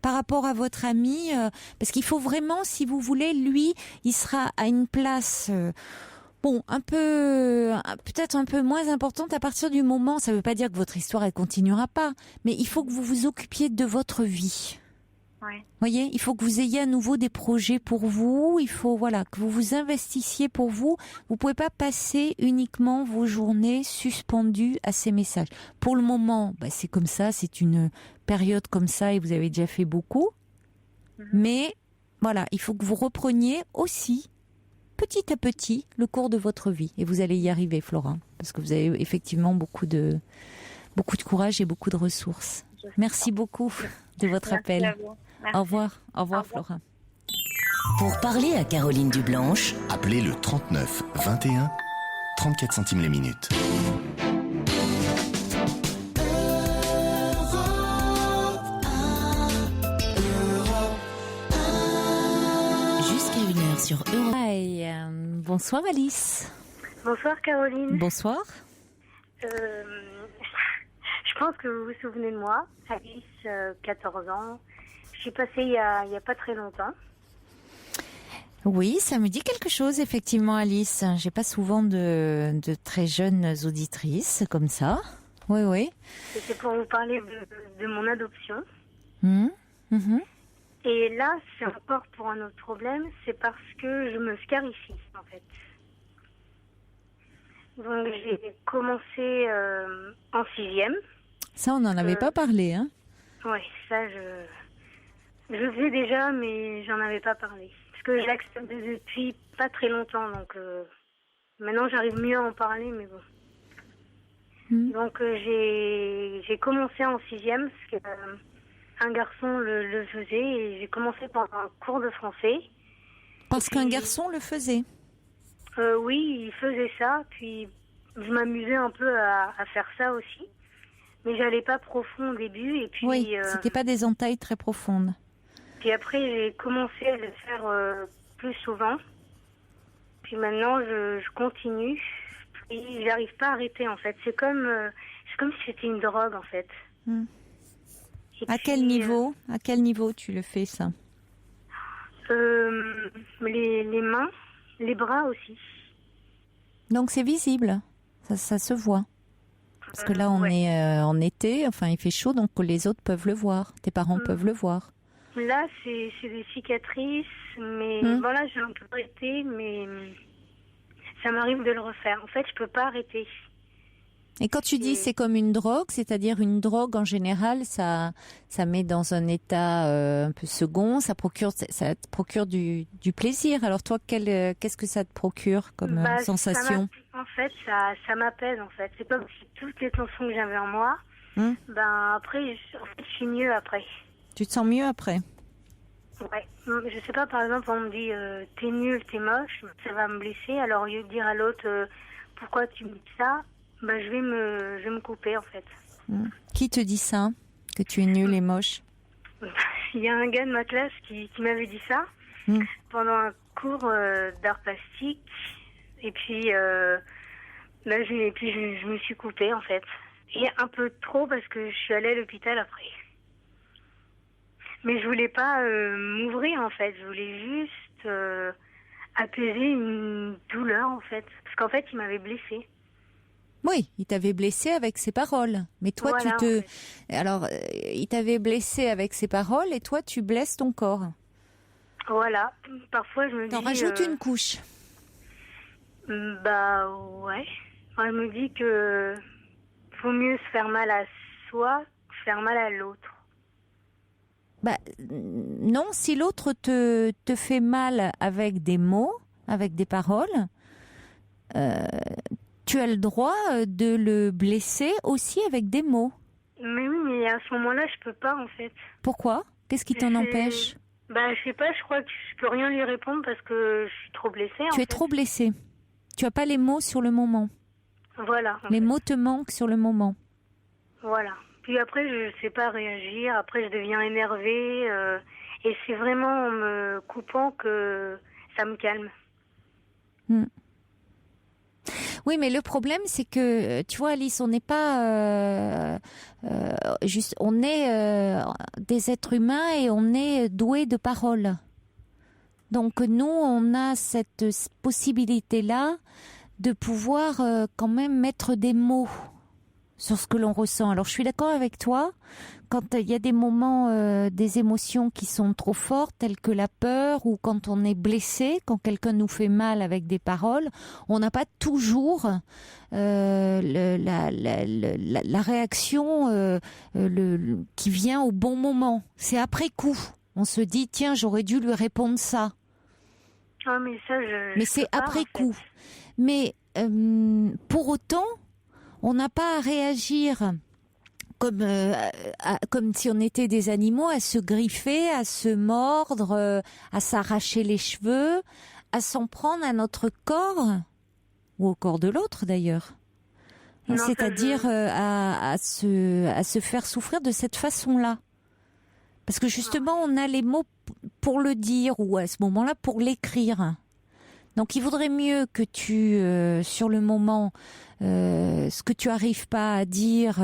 Par rapport à votre ami, parce qu'il faut vraiment, si vous voulez, lui, il sera à une place... peut-être un peu moins importante à partir du moment, ça ne veut pas dire que votre histoire, elle continuera pas, mais il faut que vous vous occupiez de votre vie. Ouais. Voyez, il faut que vous ayez à nouveau des projets pour vous, il faut que vous vous investissiez pour vous. Vous pouvez pas passer uniquement vos journées suspendues à ces messages. Pour le moment, c'est comme ça, c'est une période comme ça et vous avez déjà fait beaucoup. Mais voilà, il faut que vous repreniez aussi petit à petit le cours de votre vie et vous allez y arriver, Flora, parce que vous avez effectivement beaucoup de courage et beaucoup de ressources. Merci beaucoup de votre appel. Merci à vous. Merci. Au revoir, Flora. Pour parler à Caroline Dublanche, appelez le 39 21 34 centimes les minutes. jusqu'à 1h sur Europe. Bonsoir Alice. Bonsoir Caroline. Bonsoir. Je pense que vous vous souvenez de moi, Alice, 14 ans. Je suis passée il y a pas très longtemps. Oui, ça me dit quelque chose effectivement Alice. J'ai pas souvent de très jeunes auditrices comme ça. Oui. C'était pour vous parler de mon adoption. Et là, c'est encore pour un autre problème, c'est parce que je me scarifie en fait. Donc j'ai commencé en 6e. Ça, on n'en avait pas parlé, hein? Oui, ça je faisais déjà, mais j'en avais pas parlé. Parce que je l'accepte depuis pas très longtemps, donc maintenant j'arrive mieux à en parler, mais bon. Donc j'ai commencé en 6e, parce qu'un garçon le faisait, et j'ai commencé par un cours de français. Parce qu'un garçon le faisait? Oui, il faisait ça, puis je m'amusais un peu à faire ça aussi. Mais j'allais pas profond au début, et puis... Oui, c'était pas des entailles très profondes. Puis après, j'ai commencé à le faire plus souvent. Puis maintenant, je continue. Puis j'arrive pas à arrêter, en fait. C'est comme si c'était une drogue, en fait. À quel niveau? À quel niveau tu le fais, ça? Les mains, les bras aussi. Donc c'est visible, ça se voit. Parce que là, on est en été, enfin il fait chaud, donc les autres peuvent le voir. Tes parents peuvent le voir. Là, c'est des cicatrices, mais voilà, j'ai un peu arrêté, mais ça m'arrive de le refaire. En fait, je peux pas arrêter. Et quand tu dis c'est comme une drogue, c'est-à-dire une drogue en général, ça met dans un état un peu second, ça te procure du plaisir. Alors toi, qu'est-ce que ça te procure comme sensation? En fait, ça m'apaise en fait. C'est comme si toutes les tensions que j'avais en moi, après, je suis mieux après. Tu te sens mieux après? Ouais. Je sais pas, par exemple, on me dit t'es nul, t'es moche, ça va me blesser. Alors au lieu de dire à l'autre pourquoi tu me dis ça, je vais me couper en fait. Qui te dit ça, que tu es nul et moche? Il y a un gars de ma classe qui m'avait dit ça pendant un cours d'art plastique. Et puis, je me suis coupée en fait. Et un peu trop parce que je suis allée à l'hôpital après. Mais je voulais pas m'ouvrir en fait. Je voulais juste apaiser une douleur en fait. Parce qu'en fait, il m'avait blessée. Oui, il t'avait blessé avec ses paroles. Mais toi, Voilà, Alors, il t'avait blessé avec ses paroles et toi, tu blesses ton corps. Voilà. Parfois, je me T'en dis... rajoutes une couche. Bah, ouais. Enfin, je me dis que faut mieux se faire mal à soi que faire mal à l'autre. Bah, non, si l'autre te fait mal avec des mots, avec des paroles, tu as le droit de le blesser aussi avec des mots. Mais oui, mais à ce moment-là, je peux pas, en fait. Pourquoi ? Qu'est-ce qui t'en C'est- empêche ? Bah, je sais pas, je crois que je peux rien lui répondre parce que je suis trop blessée, Tu es trop blessé. Tu as pas les mots sur le moment. Voilà. Les mots te manquent sur le moment. Voilà. Puis après, je sais pas réagir. Après, je deviens énervée. Et c'est vraiment en me coupant que ça me calme. Oui, mais le problème, c'est que, tu vois, Alice, on n'est pas juste, on est des êtres humains et on est doués de parole. Donc nous, on a cette possibilité-là de pouvoir quand même mettre des mots sur ce que l'on ressent. Alors je suis d'accord avec toi, quand il y a des moments, des émotions qui sont trop fortes, telles que la peur, ou quand on est blessé, quand quelqu'un nous fait mal avec des paroles, on n'a pas toujours la réaction qui vient au bon moment. C'est après coup. On se dit, tiens, j'aurais dû lui répondre ça. Ah, mais ça, Mais je c'est peux pas, après en fait. coup. Mais pour autant, on n'a pas à réagir comme si on était des animaux, à se griffer, à se mordre, à s'arracher les cheveux, à s'en prendre à notre corps, ou au corps de l'autre d'ailleurs. Non, ça, C'est-à-dire à se faire souffrir de cette façon-là. Parce que justement, on a les mots pour le dire, ou à ce moment-là, pour l'écrire. Donc il vaudrait mieux que tu, sur le moment, ce que tu n'arrives pas à dire,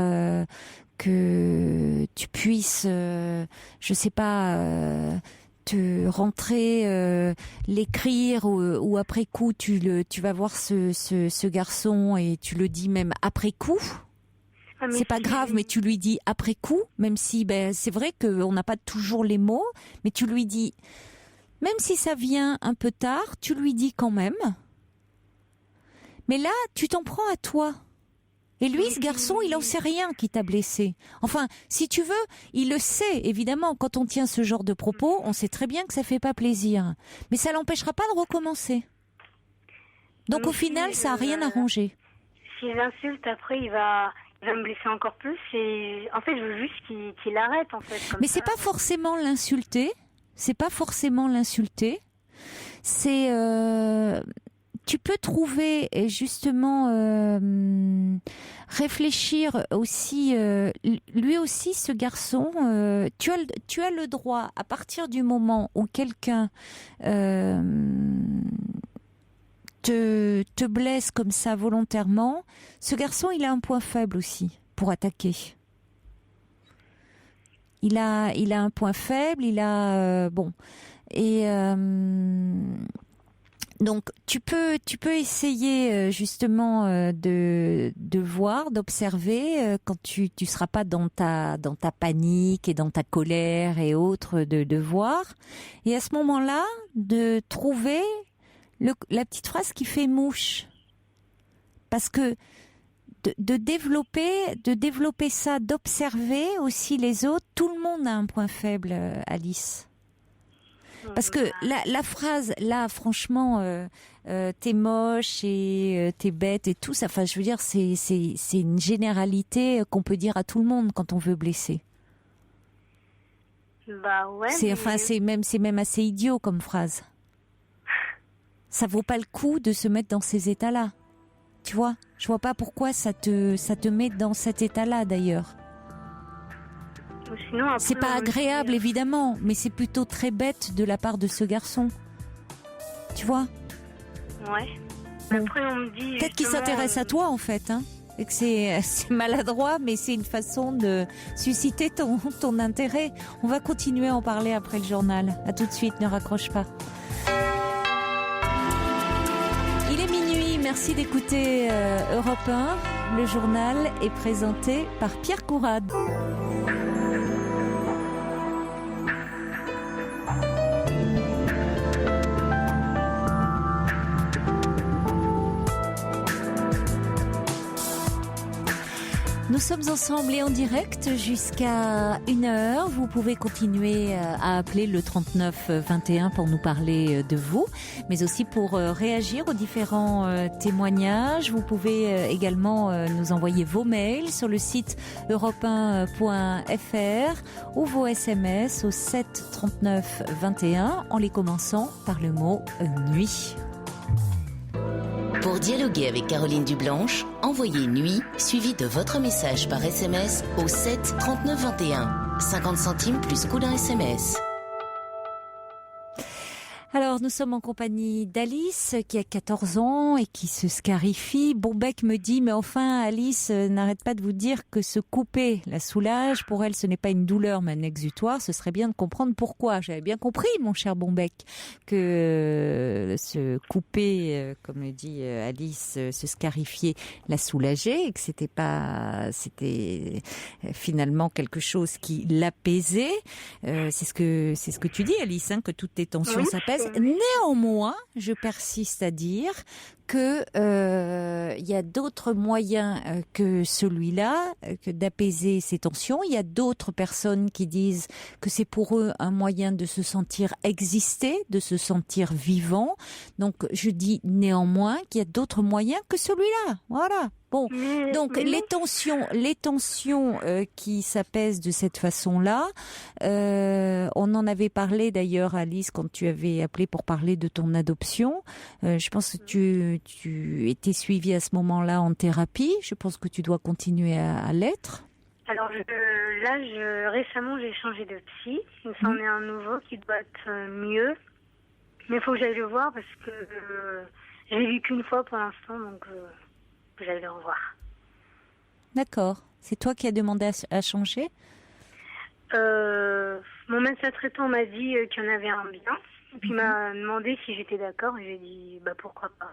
que tu puisses, je sais pas, te rentrer, l'écrire, ou après coup, tu vas voir ce garçon et tu le dis même après coup. Ah, mais C'est pas grave, mais tu lui dis après coup, même si c'est vrai qu'on n'a pas toujours les mots, mais tu lui dis, même si ça vient un peu tard, tu lui dis quand même. Mais là, tu t'en prends à toi. Et lui, ce garçon, il en sait rien qui t'a blessé. Enfin, si tu veux, il le sait, évidemment. Quand on tient ce genre de propos, on sait très bien que ça fait pas plaisir. Mais ça l'empêchera pas de recommencer. Donc au final, ça a rien arrangé. Si j'insulte, après, il va me blesser encore plus. Et en fait, je veux juste qu'il arrête, en fait. Mais c'est pas forcément l'insulter. C'est pas forcément l'insulter. C'est tu peux trouver justement réfléchir aussi. Lui aussi, ce garçon, tu as le droit, à partir du moment où quelqu'un te blesse comme ça volontairement, ce garçon, il a un point faible aussi pour attaquer. Il a un point faible, il a bon, et donc tu peux essayer justement de voir, d'observer quand tu seras pas dans ta panique et dans ta colère et autres, de voir, et à ce moment-là de trouver la petite phrase qui fait mouche, parce que de développer ça, d'observer aussi les autres. Tout le monde a un point faible, Alice. Parce que la phrase, là, franchement, t'es moche et t'es bête et tout ça. Enfin, je veux dire, c'est une généralité qu'on peut dire à tout le monde quand on veut blesser. Bah ouais. C'est même assez idiot comme phrase. Ça vaut pas le coup de se mettre dans ces états-là. Tu vois, je vois pas pourquoi ça te met dans cet état-là d'ailleurs. Sinon, après, c'est pas agréable évidemment, mais c'est plutôt très bête de la part de ce garçon. Tu vois ? Ouais. Bon. Après, on me dit. Peut-être qu'il s'intéresse à toi en fait, hein, et que c'est maladroit, mais c'est une façon de susciter ton intérêt. On va continuer à en parler après le journal. À tout de suite, ne raccroche pas. Il est minuit, merci. Merci d'écouter Europe 1. Le journal est présenté par Pierre Courade. Nous sommes ensemble et en direct jusqu'à 1h. Vous pouvez continuer à appeler le 39 21 pour nous parler de vous, mais aussi pour réagir aux différents témoignages. Vous pouvez également nous envoyer vos mails sur le site europe1.fr ou vos SMS au 7 39 21 en les commençant par le mot nuit. Pour dialoguer avec Caroline Dublanche, envoyez nuit suivi de votre message par SMS au 7 39 21. 50 centimes plus coût d'un SMS. Alors, nous sommes en compagnie d'Alice, qui a 14 ans et qui se scarifie. Bombec me dit, mais enfin, Alice n'arrête pas de vous dire que se couper la soulage, pour elle, ce n'est pas une douleur, mais un exutoire. Ce serait bien de comprendre pourquoi. J'avais bien compris, mon cher Bombec, que se couper, comme le dit Alice, se scarifier, la soulageait, et que c'était finalement quelque chose qui l'apaisait. C'est ce que tu dis, Alice, hein, que toutes tes tensions s'apaisent. Néanmoins, je persiste à dire que y a d'autres moyens que celui-là, que d'apaiser ces tensions. Il y a d'autres personnes qui disent que c'est pour eux un moyen de se sentir exister, de se sentir vivant. Donc, je dis néanmoins qu'il y a d'autres moyens que celui-là. Voilà. Bon, donc les tensions qui s'apaisent de cette façon-là, on en avait parlé d'ailleurs, Alice, quand tu avais appelé pour parler de ton adoption. Je pense que tu étais suivie à ce moment-là en thérapie. Je pense que tu dois continuer à l'être. Alors récemment j'ai changé de psy. Il s'en est un nouveau qui doit être mieux. Mais il faut que j'aille le voir parce que j'ai vu qu'une fois pour l'instant, donc j'allais le revoir. D'accord. C'est toi qui as demandé à changer ? Mon médecin traitant m'a dit qu'il y en avait un bien. Et puis il m'a demandé si j'étais d'accord. Et j'ai dit pourquoi pas.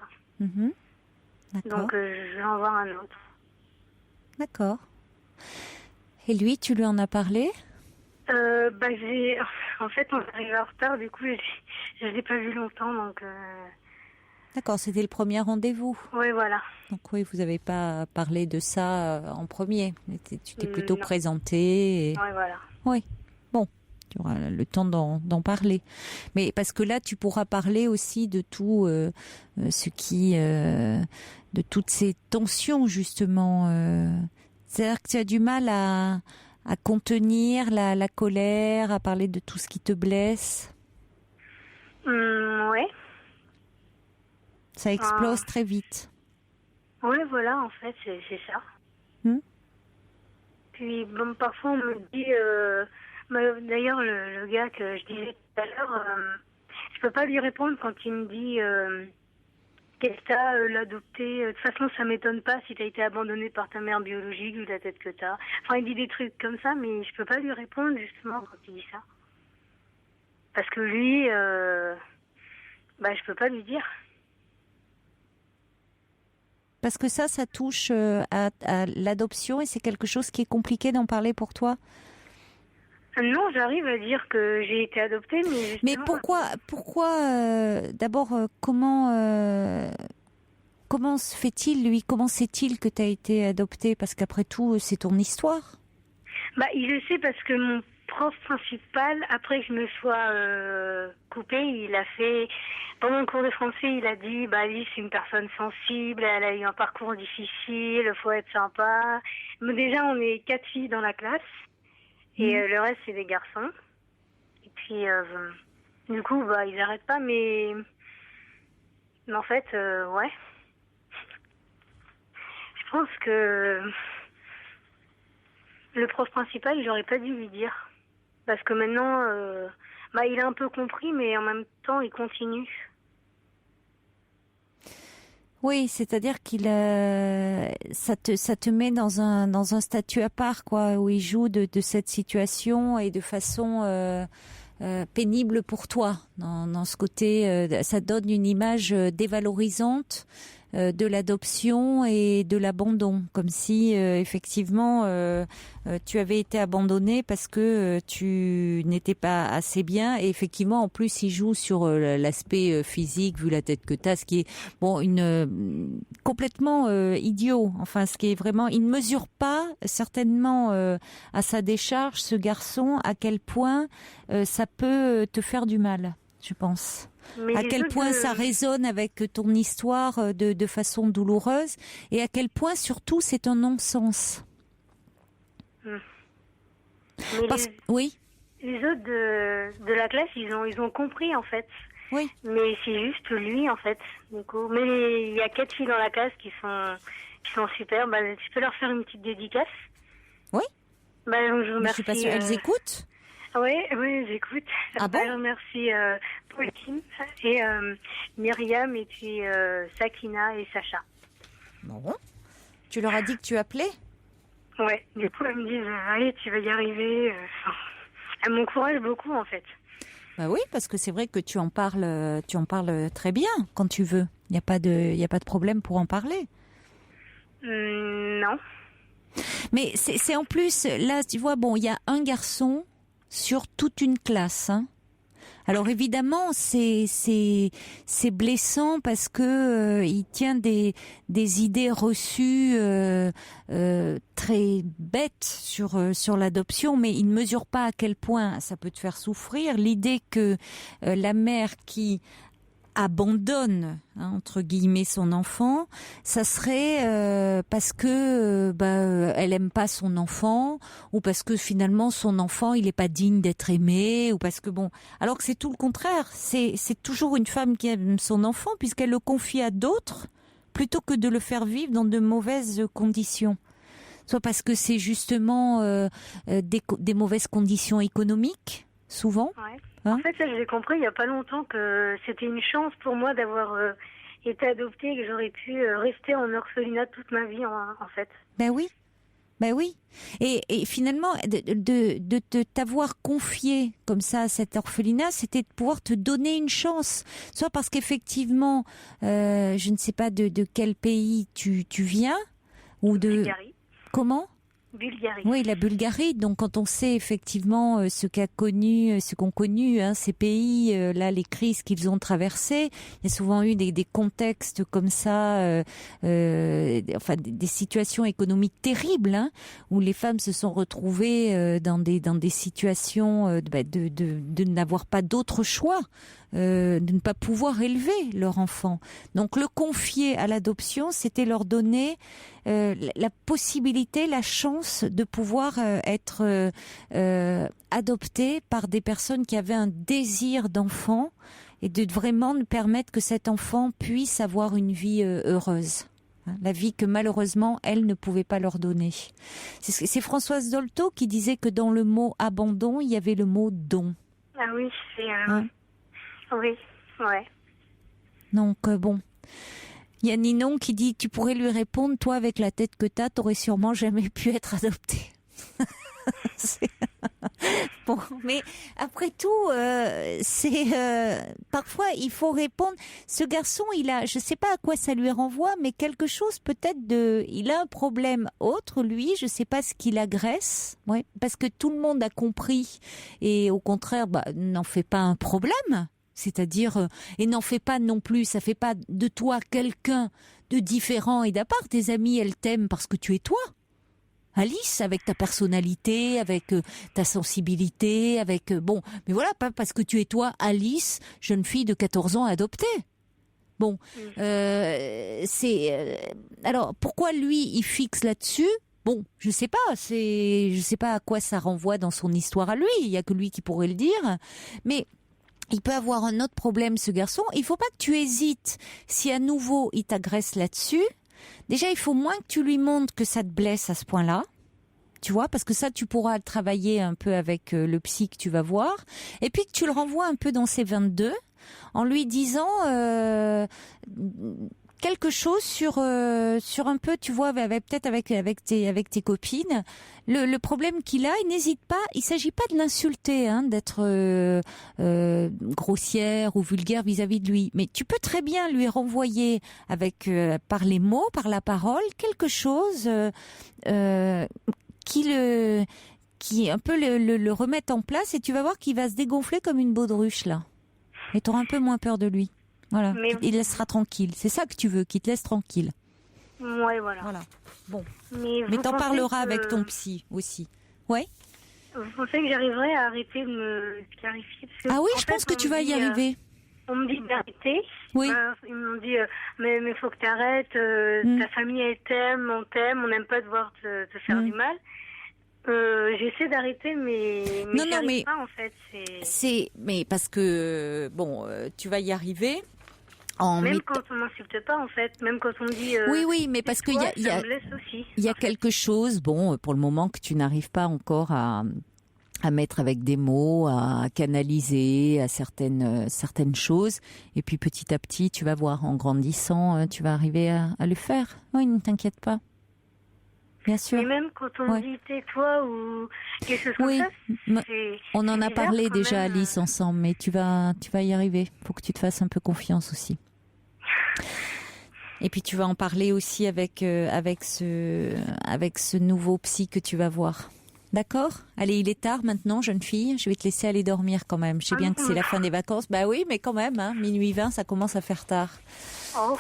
D'accord. Donc je vais en voir un autre. D'accord. Et lui, tu lui en as parlé ? En fait, on est arrivé en retard. Du coup, je l'ai pas vu longtemps. Donc D'accord, c'était le premier rendez-vous. Oui, voilà. Donc oui, vous n'avez pas parlé de ça en premier. Tu t'es plutôt non. présentée. Oui, voilà. Oui, bon, tu auras le temps d'en parler. Mais parce que là, tu pourras parler aussi de tout ce qui... de toutes ces tensions, justement. C'est-à-dire que tu as du mal à contenir la colère, à parler de tout ce qui te blesse. Ouais. Ça explose très vite. Oui, voilà, en fait, c'est ça. Puis, parfois, on me dit... d'ailleurs, le gars que je disais tout à l'heure, je peux pas lui répondre quand il me dit qu'est-ce que t'as l'adopter. De toute façon, ça m'étonne pas si t'as été abandonné par ta mère biologique vu la tête que t'as. Enfin, il dit des trucs comme ça, mais je peux pas lui répondre, justement, quand il dit ça. Parce que lui, je peux pas lui dire. Parce que ça touche à l'adoption et c'est quelque chose qui est compliqué d'en parler pour toi. Non, j'arrive à dire que j'ai été adoptée, mais... Mais pourquoi d'abord, comment se fait-il, lui ? Comment sait-il que tu as été adoptée ? Parce qu'après tout, c'est ton histoire. Il le sait parce que mon prof principal, après que je me sois coupée, il a fait... Pendant le cours de français, il a dit Alice, c'est une personne sensible, elle a eu un parcours difficile, il faut être sympa. Mais déjà, on est 4 filles dans la classe, et le reste, c'est des garçons. Et puis, du coup, ils n'arrêtent pas, mais en fait, ouais. Je pense que le prof principal, j'aurais pas dû lui dire. Parce que maintenant, il a un peu compris, mais en même temps, il continue. Oui, c'est-à-dire ça te met dans un statut à part, quoi, où il joue de cette situation et de façon pénible pour toi. dans ce côté, ça donne une image dévalorisante de l'adoption et de l'abandon, comme si effectivement tu avais été abandonné parce que tu n'étais pas assez bien, et effectivement en plus il joue sur l'aspect physique vu la tête que t'as, ce qui est complètement idiot, enfin ce qui est vraiment, il ne mesure pas certainement à sa décharge, ce garçon, à quel point ça peut te faire du mal, je pense. Mais à quel point ça résonne avec ton histoire de façon douloureuse, et à quel point surtout c'est un non-sens. Oui. Les autres de la classe, ils ont compris en fait. Oui. Mais c'est juste lui en fait. Du coup. Mais il y a 4 filles dans la classe qui sont super. Bah, tu peux leur faire une petite dédicace. Oui. Bah, je vous remercie. Je suis pas sûre. Elles écoutent. Oui, j'écoute. Ah bon? Je remercie Pauline et Myriam et puis Sakina et Sacha. Bon. Tu leur as dit que tu appelais? Ouais. Du coup, elles me disent allez, tu vas y arriver. Elles m'encouragent beaucoup en fait. Bah oui, parce que c'est vrai que tu en parles très bien quand tu veux. Il n'y a pas de problème pour en parler. Non. Mais c'est en plus, là, tu vois, bon, il y a un garçon sur toute une classe, hein. Alors évidemment, c'est blessant parce que il tient des idées reçues très bêtes sur l'adoption, mais il ne mesure pas à quel point ça peut te faire souffrir. L'idée que la mère qui abandonne, hein, entre guillemets, son enfant, ça serait parce que elle aime pas son enfant, ou parce que finalement son enfant il est pas digne d'être aimé, ou parce que alors que c'est tout le contraire. C'est toujours une femme qui aime son enfant puisqu'elle le confie à d'autres plutôt que de le faire vivre dans de mauvaises conditions. Soit parce que c'est justement des mauvaises conditions économiques, souvent. Ouais. Hein? En fait, ça, j'ai compris il n'y a pas longtemps que c'était une chance pour moi d'avoir été adoptée et que j'aurais pu rester en orphelinat toute ma vie, en fait. Ben oui. Et finalement, de t'avoir confié comme ça à cet orphelinat, c'était de pouvoir te donner une chance. Soit parce qu'effectivement, je ne sais pas de quel pays tu viens, ou de... Bulgarie. Comment ? Bulgarie. Oui, la Bulgarie. Donc, quand on sait effectivement ce qu'ont connu ces pays, là, les crises qu'ils ont traversées, il y a souvent eu des contextes comme ça, des situations économiques terribles, hein, où les femmes se sont retrouvées dans des situations de n'avoir pas d'autre choix. De ne pas pouvoir élever leur enfant. Donc le confier à l'adoption, c'était leur donner la possibilité, la chance de pouvoir être adopté par des personnes qui avaient un désir d'enfant, et de vraiment permettre que cet enfant puisse avoir une vie heureuse. La vie que malheureusement elle ne pouvait pas leur donner. C'est Françoise Dolto qui disait que dans le mot abandon, il y avait le mot don. Ah oui, c'est... Oui, ouais. Donc il y a Ninon qui dit, tu pourrais lui répondre, toi avec la tête que t'aurais sûrement jamais pu être adopté. Bon, mais après tout, parfois il faut répondre. Ce garçon, je sais pas à quoi ça lui renvoie, mais quelque chose peut-être il a un problème autre, lui. Je sais pas ce qu'il agresse, ouais, parce que tout le monde a compris, et au contraire, n'en fait pas un problème. C'est-à-dire, et n'en fais pas non plus, ça fait pas de toi quelqu'un de différent et d'à part. Tes amis, elles t'aiment parce que tu es toi. Alice, avec ta personnalité, avec ta sensibilité, mais voilà, pas parce que tu es toi, Alice, jeune fille de 14 ans adoptée. Bon, alors, pourquoi lui, il fixe là-dessus ? Bon, je sais pas à quoi ça renvoie dans son histoire à lui, il y a que lui qui pourrait le dire, mais... Il peut avoir un autre problème, ce garçon. Il faut pas que tu hésites. Si à nouveau il t'agresse là-dessus, déjà il faut moins que tu lui montres que ça te blesse à ce point-là. Tu vois, parce que ça tu pourras le travailler un peu avec le psy que tu vas voir. Et puis que tu le renvoies un peu dans ses 22 en lui disant quelque chose sur un peu, tu vois, peut-être avec tes copines. Le problème qu'il a, il n'hésite pas. Il s'agit pas de l'insulter, hein, d'être grossière ou vulgaire vis-à-vis de lui. Mais tu peux très bien lui renvoyer avec par les mots, par la parole, quelque chose qui un peu le remette en place, et tu vas voir qu'il va se dégonfler comme une baudruche là. Et tu auras un peu moins peur de lui. Voilà, il laissera tranquille. C'est ça que tu veux, qu'il te laisse tranquille. Ouais, voilà. Bon. Mais t'en parleras avec ton psy aussi. Ouais. Vous pensez que j'arriverai à arrêter de me clarifier? Parce que, ah oui, je pense que tu vas y arriver. On me dit d'arrêter. Oui. Ils m'ont dit, mais faut que tu arrêtes. Ta famille, elle t'aime, on t'aime, on n'aime pas te voir te faire du mal. J'essaie d'arrêter, mais j'arrive pas, en fait. Mais parce que, tu vas y arriver. Même quand on m'insulte pas, en fait. Même quand on me dit... oui, mais parce qu'il y a... me blesse aussi. Il y a quelque chose, pour le moment, que tu n'arrives pas encore à mettre avec des mots, à canaliser, à certaines choses. Et puis, petit à petit, tu vas voir, en grandissant, tu vas arriver à le faire. Oui, ne t'inquiète pas. Bien sûr. Et même quand on me dit tais-toi ou quelque chose comme ça, on en a parlé déjà, Alice, ensemble, mais tu vas y arriver. Faut que tu te fasses un peu confiance aussi. Et puis tu vas en parler aussi avec ce nouveau psy que tu vas voir. D'accord ? Allez, il est tard maintenant, jeune fille. Je vais te laisser aller dormir quand même. Je sais bien que c'est la fin des vacances. Bah oui, mais quand même, hein, minuit 20, ça commence à faire tard. Oh.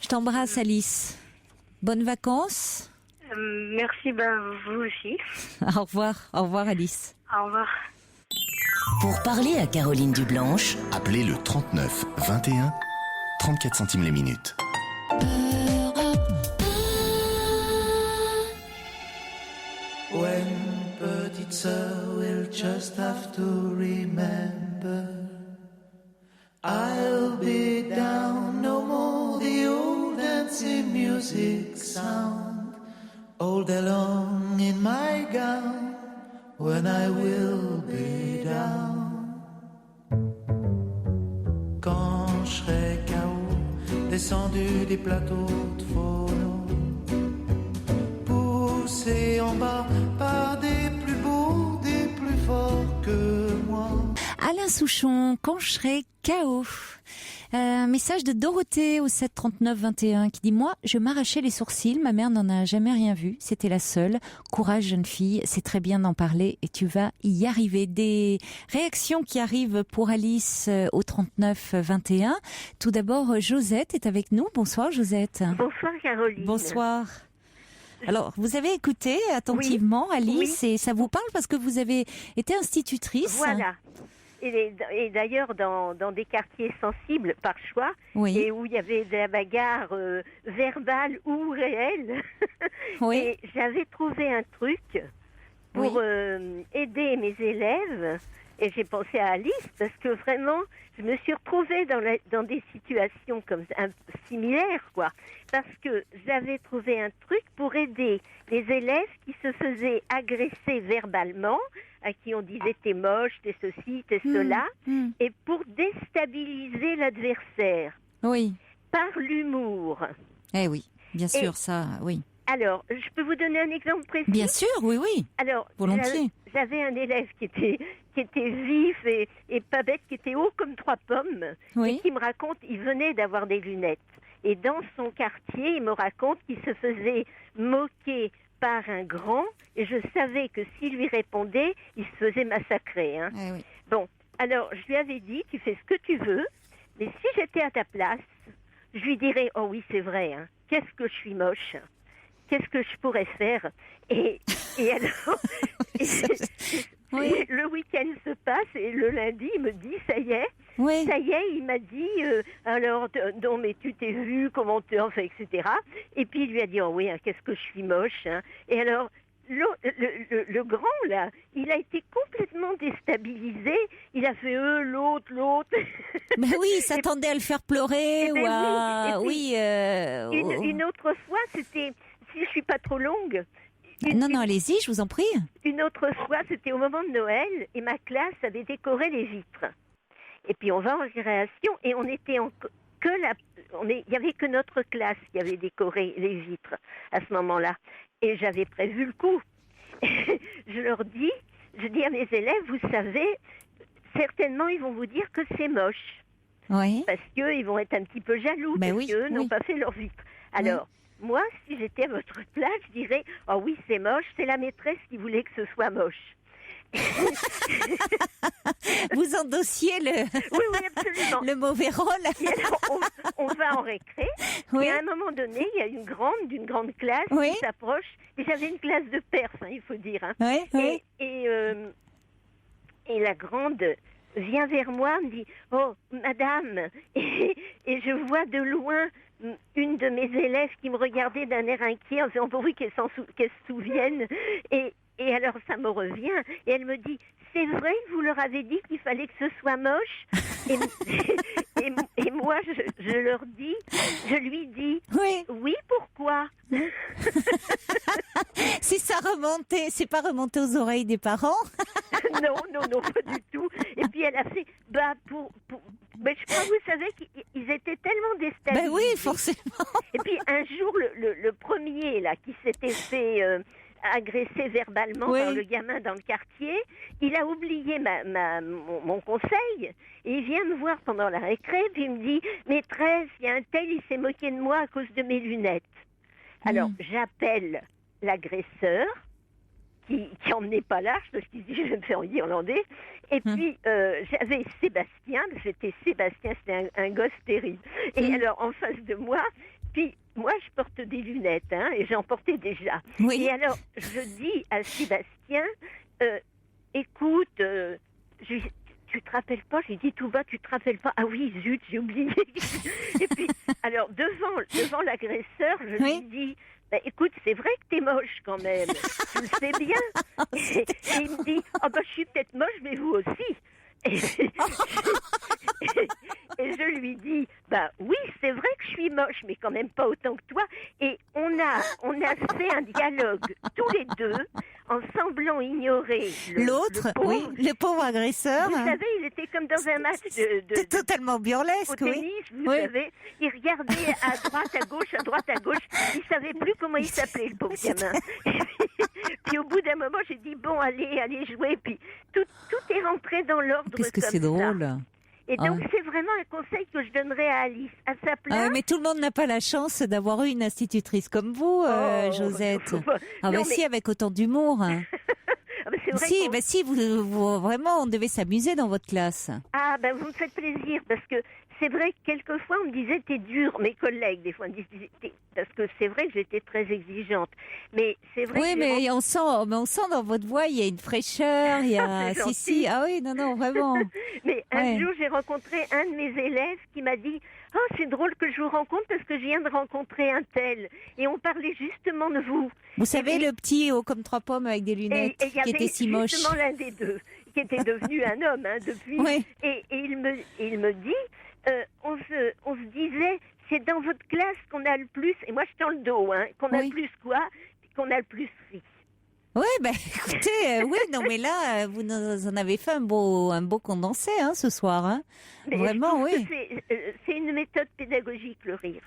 Je t'embrasse, Alice. Bonnes vacances. Merci, vous aussi. Au revoir Alice. Au revoir. Pour parler à Caroline Dublanche, appelez le 39 21, 34 centimes les minutes. When petite sœur will just have to remember, I'll be down, no more the old dancing music sound, all day long in my gown, when I will be down. Quand je serai KO, descendu des plateaux de phono, poussé en bas par des plus beaux, des plus forts que moi. Alain Souchon, quand je serai KO. Un message de Dorothée au 7 39 21 qui dit: moi, je m'arrachais les sourcils, ma mère n'en a jamais rien vu, c'était la seule. Courage jeune fille, c'est très bien d'en parler et tu vas y arriver. Des réactions qui arrivent pour Alice au 39 21. Tout d'abord, Josette est avec nous. Bonsoir Josette. Bonsoir Caroline. Bonsoir. Alors, vous avez écouté attentivement Alice, et ça vous parle parce que vous avez été institutrice. Voilà. Et d'ailleurs, dans des quartiers sensibles par choix, et où il y avait de la bagarre verbale ou réelle, et j'avais trouvé un truc pour aider mes élèves, et j'ai pensé à Alice, parce que vraiment, je me suis retrouvée dans des situations comme similaires, quoi, parce que j'avais trouvé un truc pour aider les élèves qui se faisaient agresser verbalement, à qui on disait t'es moche, t'es ceci, t'es cela, et pour déstabiliser l'adversaire. Oui. Par l'humour. Eh oui, bien sûr, ça, oui. Alors, je peux vous donner un exemple précis? Bien sûr, oui. Alors, volontiers. J'avais un élève qui était vif et pas bête, qui était haut comme 3 pommes, et qui me raconte, il venait d'avoir des lunettes. Et dans son quartier, il me raconte qu'il se faisait moquer par un grand, et je savais que s'il lui répondait, il se faisait massacrer. Hein. Eh oui. Bon, alors je lui avais dit, tu fais ce que tu veux, mais si j'étais à ta place, je lui dirais, oh oui, c'est vrai, hein, qu'est-ce que je suis moche, qu'est-ce que je pourrais faire, et alors, le week-end se passe, et le lundi, il me dit, ça y est, il m'a dit, alors, non, mais tu t'es vu, comment tu en fais, etc. Et puis, il lui a dit, oh oui, hein, qu'est-ce que je suis moche. Hein. Et alors, le grand, là, il a été complètement déstabilisé. Il a fait l'autre. Mais oui, il s'attendait à le faire pleurer ou à... Une autre fois, c'était, si je suis pas trop longue... Non, allez-y, je vous en prie. Une autre fois, c'était au moment de Noël, et ma classe avait décoré les vitres. Et puis on va en récréation et on était en il y avait que notre classe qui avait décoré les vitres à ce moment-là. Et j'avais prévu le coup. Je dis à mes élèves, vous savez, certainement ils vont vous dire que c'est moche. Oui. Parce qu'ils vont être un petit peu jaloux, parce qu'eux n'ont pas fait leur vitre. Alors, moi, si j'étais à votre place, je dirais, oh oui, c'est moche, c'est la maîtresse qui voulait que ce soit moche. Vous endossiez oui, absolument. le mauvais rôle. Et alors, on va en récré. Et à un moment donné, il y a d'une grande classe qui s'approche. Et j'avais une classe de Perse, il faut dire. Et la grande vient vers moi, me dit « Oh, madame !» Et je vois de loin une de mes élèves qui me regardait d'un air inquiet en faisant pourvu qu'elle se souvienne. Et alors ça me revient. Et elle me dit « C'est vrai que vous leur avez dit qu'il fallait que ce soit moche ?» Et moi, je lui dis « Oui, pourquoi ?» Si ça remontait, c'est pas remonté aux oreilles des parents? Non, pas du tout. Et puis elle a fait, mais je crois, vous savez qu'ils étaient tellement déstabilisés. Ben oui, forcément. Et puis un jour, le premier là qui s'était fait agresser verbalement par le gamin dans le quartier, il a oublié mon conseil et il vient me voir pendant la récré, puis il me dit « Maîtresse, il y a un tel, il s'est moqué de moi à cause de mes lunettes. » Alors j'appelle l'agresseur, qui emmenait pas large, parce qu'il dit « Je vais me faire en irlandais. » Et puis, j'avais Sébastien, c'était un gosse terrible. Et alors, en face de moi, puis moi, je porte des lunettes, et j'en portais déjà. Oui. Et alors, je dis à Sébastien, écoute, tu te rappelles pas? J'ai dit tout bas, tu te rappelles pas? Ah oui, zut, j'ai oublié. Et puis, alors, devant l'agresseur, je lui dis... Ben, écoute, c'est vrai que t'es moche quand même. Tu le sais bien. Et il me dit, je suis peut-être moche, mais vous aussi. Et je lui dis, oui, c'est vrai que je suis moche, mais quand même pas autant que toi. Et on a fait un dialogue tous les deux, en semblant ignorer l'autre, le pauvre agresseur. Vous savez, il était comme dans un match de totalement burlesque, au tennis, vous savez. Il regardait à droite, à gauche. Il savait plus comment il s'appelait, le pauvre gamin. Puis au bout d'un moment, j'ai dit, bon, allez jouer. Puis tout est rentré dans l'ordre. Qu'est-ce que c'est drôle. Et donc, c'est vraiment un conseil que je donnerais à Alice. À sa place. Mais tout le monde n'a pas la chance d'avoir eu une institutrice comme vous, Josette. Si, avec autant d'humour. C'est vrai si, vous vraiment, on devait s'amuser dans votre classe. Vous me faites plaisir, parce que c'est vrai que quelquefois, on me disait, t'es dure. Mes collègues, des fois, me disaient, parce que c'est vrai que j'étais très exigeante. Mais c'est vrai que on sent dans votre voix, il y a une fraîcheur, il y a... si. Ah oui, non, vraiment. Mais un jour, j'ai rencontré un de mes élèves qui m'a dit, c'est drôle que je vous rencontre parce que je viens de rencontrer un tel. Et on parlait justement de vous. Vous savez, le petit haut comme 3 pommes avec des lunettes, qui était si moche. Justement l'un des deux, qui était devenu un homme, depuis. Et il me dit, on se disait, c'est dans votre classe qu'on a le plus, et moi je tends le dos, qu'on a le plus quoi, qu'on a le plus ri. Oui, écoutez, mais là, vous en avez fait un beau condensé, ce soir, vraiment, oui. C'est une méthode pédagogique, le rire.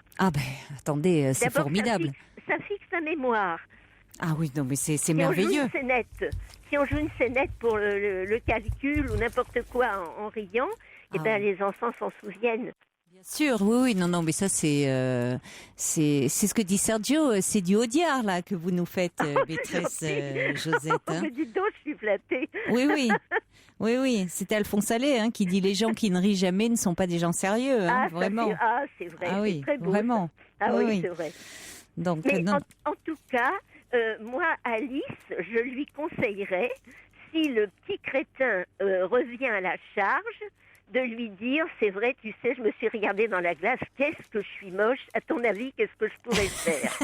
Attendez, c'est formidable. Ça fixe sa mémoire. Ah oui, non, mais c'est merveilleux. Si on joue une scénette pour le calcul ou n'importe quoi en riant, les enfants s'en souviennent. Bien sûr, oui, non, mais ça c'est ce que dit Sergio, c'est du Audiard là que vous nous faites, maîtresse Josette. Mais dites donc, je suis flattée. Oui, c'était Alphonse Allais qui dit les gens qui ne rient jamais ne sont pas des gens sérieux, vraiment. C'est vrai, c'est très beau. Vraiment. Oui, c'est vrai. Donc, mais en tout cas, moi, Alice, je lui conseillerais, si le petit crétin revient à la charge, de lui dire, c'est vrai, tu sais, je me suis regardée dans la glace, qu'est-ce que je suis moche, à ton avis, qu'est-ce que je pourrais faire?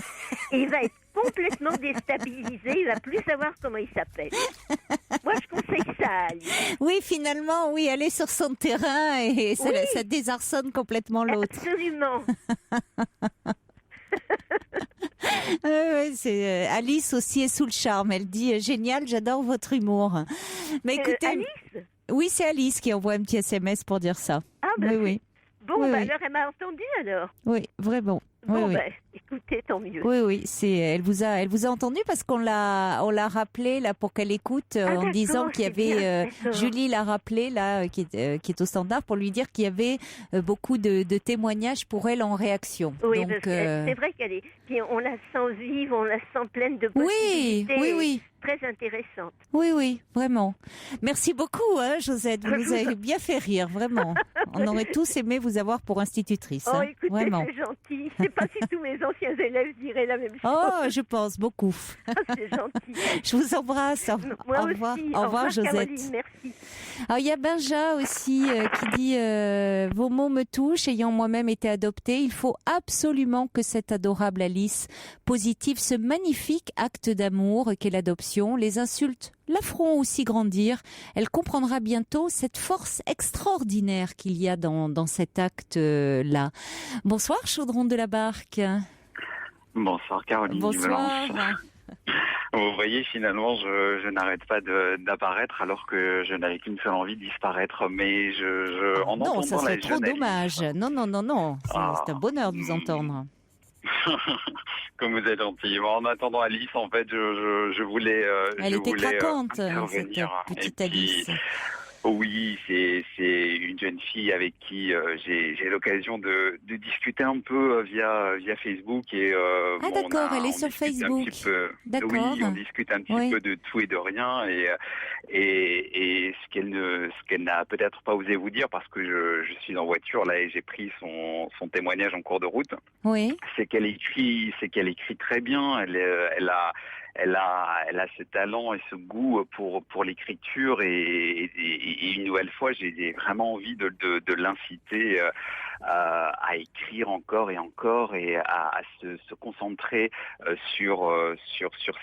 Et il va être complètement déstabilisé, il va plus savoir comment il s'appelle. Moi, je conseille ça à Alice. Oui, finalement, aller sur son terrain et ça désarçonne complètement l'autre. Absolument. C'est Alice aussi est sous le charme. Elle dit génial, j'adore votre humour. Mais écoutez, Alice? Oui, c'est Alice qui envoie un petit SMS pour dire ça. Oui. Bon, alors elle m'a entendu alors. Oui, vraiment. Bon, oui. Écoutez, tant mieux. Oui, elle vous a entendu parce qu'on l'a rappelé là pour qu'elle écoute en disant qu'il y avait Julie l'a rappelé là qui est au standard pour lui dire qu'il y avait beaucoup de témoignages pour elle en réaction. Oui, donc c'est vrai qu'elle est. Puis on la sent vive, on la sent pleine de possibilités. Oui. Très intéressante. Oui, vraiment. Merci beaucoup, Josette. Vous nous avez bien fait rire, vraiment. On aurait tous aimé vous avoir pour institutrice. Oh, écoutez, vraiment. c'est gentil. Je ne sais pas si tous mes anciens élèves diraient la même chose. Oh, je pense beaucoup. C'est gentil. Je vous embrasse. Moi au revoir. aussi. Au revoir, Josette. Caroline, merci. Alors, il y a Benja aussi qui dit vos mots me touchent, ayant moi-même été adoptée. Il faut absolument que cette adorable Alice positive, ce magnifique acte d'amour qu'est l'adoption, les insultes la feront aussi grandir. Elle comprendra bientôt cette force extraordinaire qu'il y a dans cet acte-là. Bonsoir, Chaudron de la Barque. Bonsoir, Caroline. Bonsoir. Vous voyez, finalement, je n'arrête pas d'apparaître alors que je n'avais qu'une seule envie de disparaître. Mais en non, ça serait trop jeune dommage. Alice, Non. C'est un bonheur de vous entendre. Comme vous êtes gentil. En attendant Alice, en fait, je voulais. Elle était craquante, cette petite et puis, Alice. Oui, c'est une jeune fille avec qui j'ai l'occasion de discuter un peu via Facebook et d'accord, elle est sur Facebook. D'accord. Oui, on discute un petit peu de tout et de rien et ce qu'elle n'a peut-être pas osé vous dire parce que je suis en voiture là et j'ai pris son témoignage en cours de route. Oui. C'est qu'elle écrit très bien. Elle a ce talent et ce goût pour l'écriture et une nouvelle fois, j'ai vraiment envie de l'inciter à écrire encore et encore et à se concentrer sur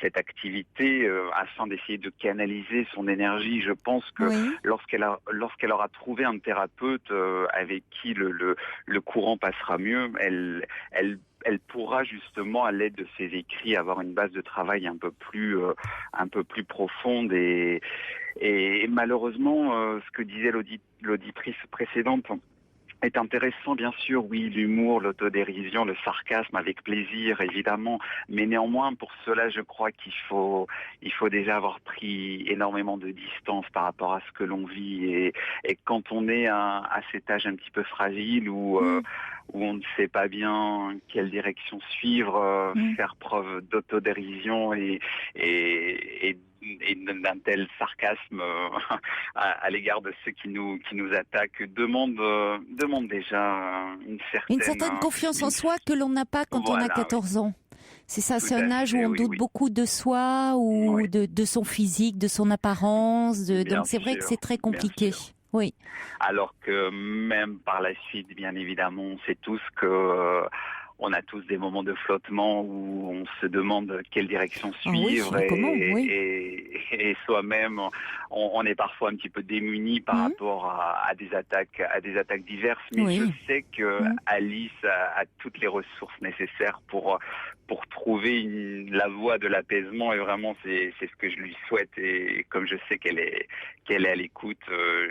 cette activité afin d'essayer de canaliser son énergie. Je pense que lorsqu'elle aura trouvé un thérapeute avec qui le courant passera mieux, elle pourra justement, à l'aide de ses écrits, avoir une base de travail un peu plus profonde et malheureusement, ce que disait l'auditrice précédente est intéressant, bien sûr, oui, l'humour, l'autodérision, le sarcasme, avec plaisir, évidemment, mais néanmoins, pour cela, je crois qu'il faut déjà avoir pris énormément de distance par rapport à ce que l'on vit et quand on est à cet âge un petit peu fragile où on ne sait pas bien quelle direction suivre, faire preuve d'autodérision et d'un tel sarcasme à l'égard de ceux qui nous attaquent demande déjà une certaine confiance en soi que l'on n'a pas quand on a 14 ans. C'est ça, c'est un âge où on doute beaucoup de soi ou de son physique, de son apparence. Donc c'est vrai que c'est très compliqué. Oui. Alors que même par la suite, bien évidemment, on sait tous que on a tous des moments de flottement où on se demande quelle direction suivre et soi-même, on est parfois un petit peu démuni par rapport à des attaques diverses. Mais je sais que Alice a toutes les ressources nécessaires pour trouver la voie de l'apaisement et vraiment c'est ce que je lui souhaite et comme je sais qu'elle est à l'écoute,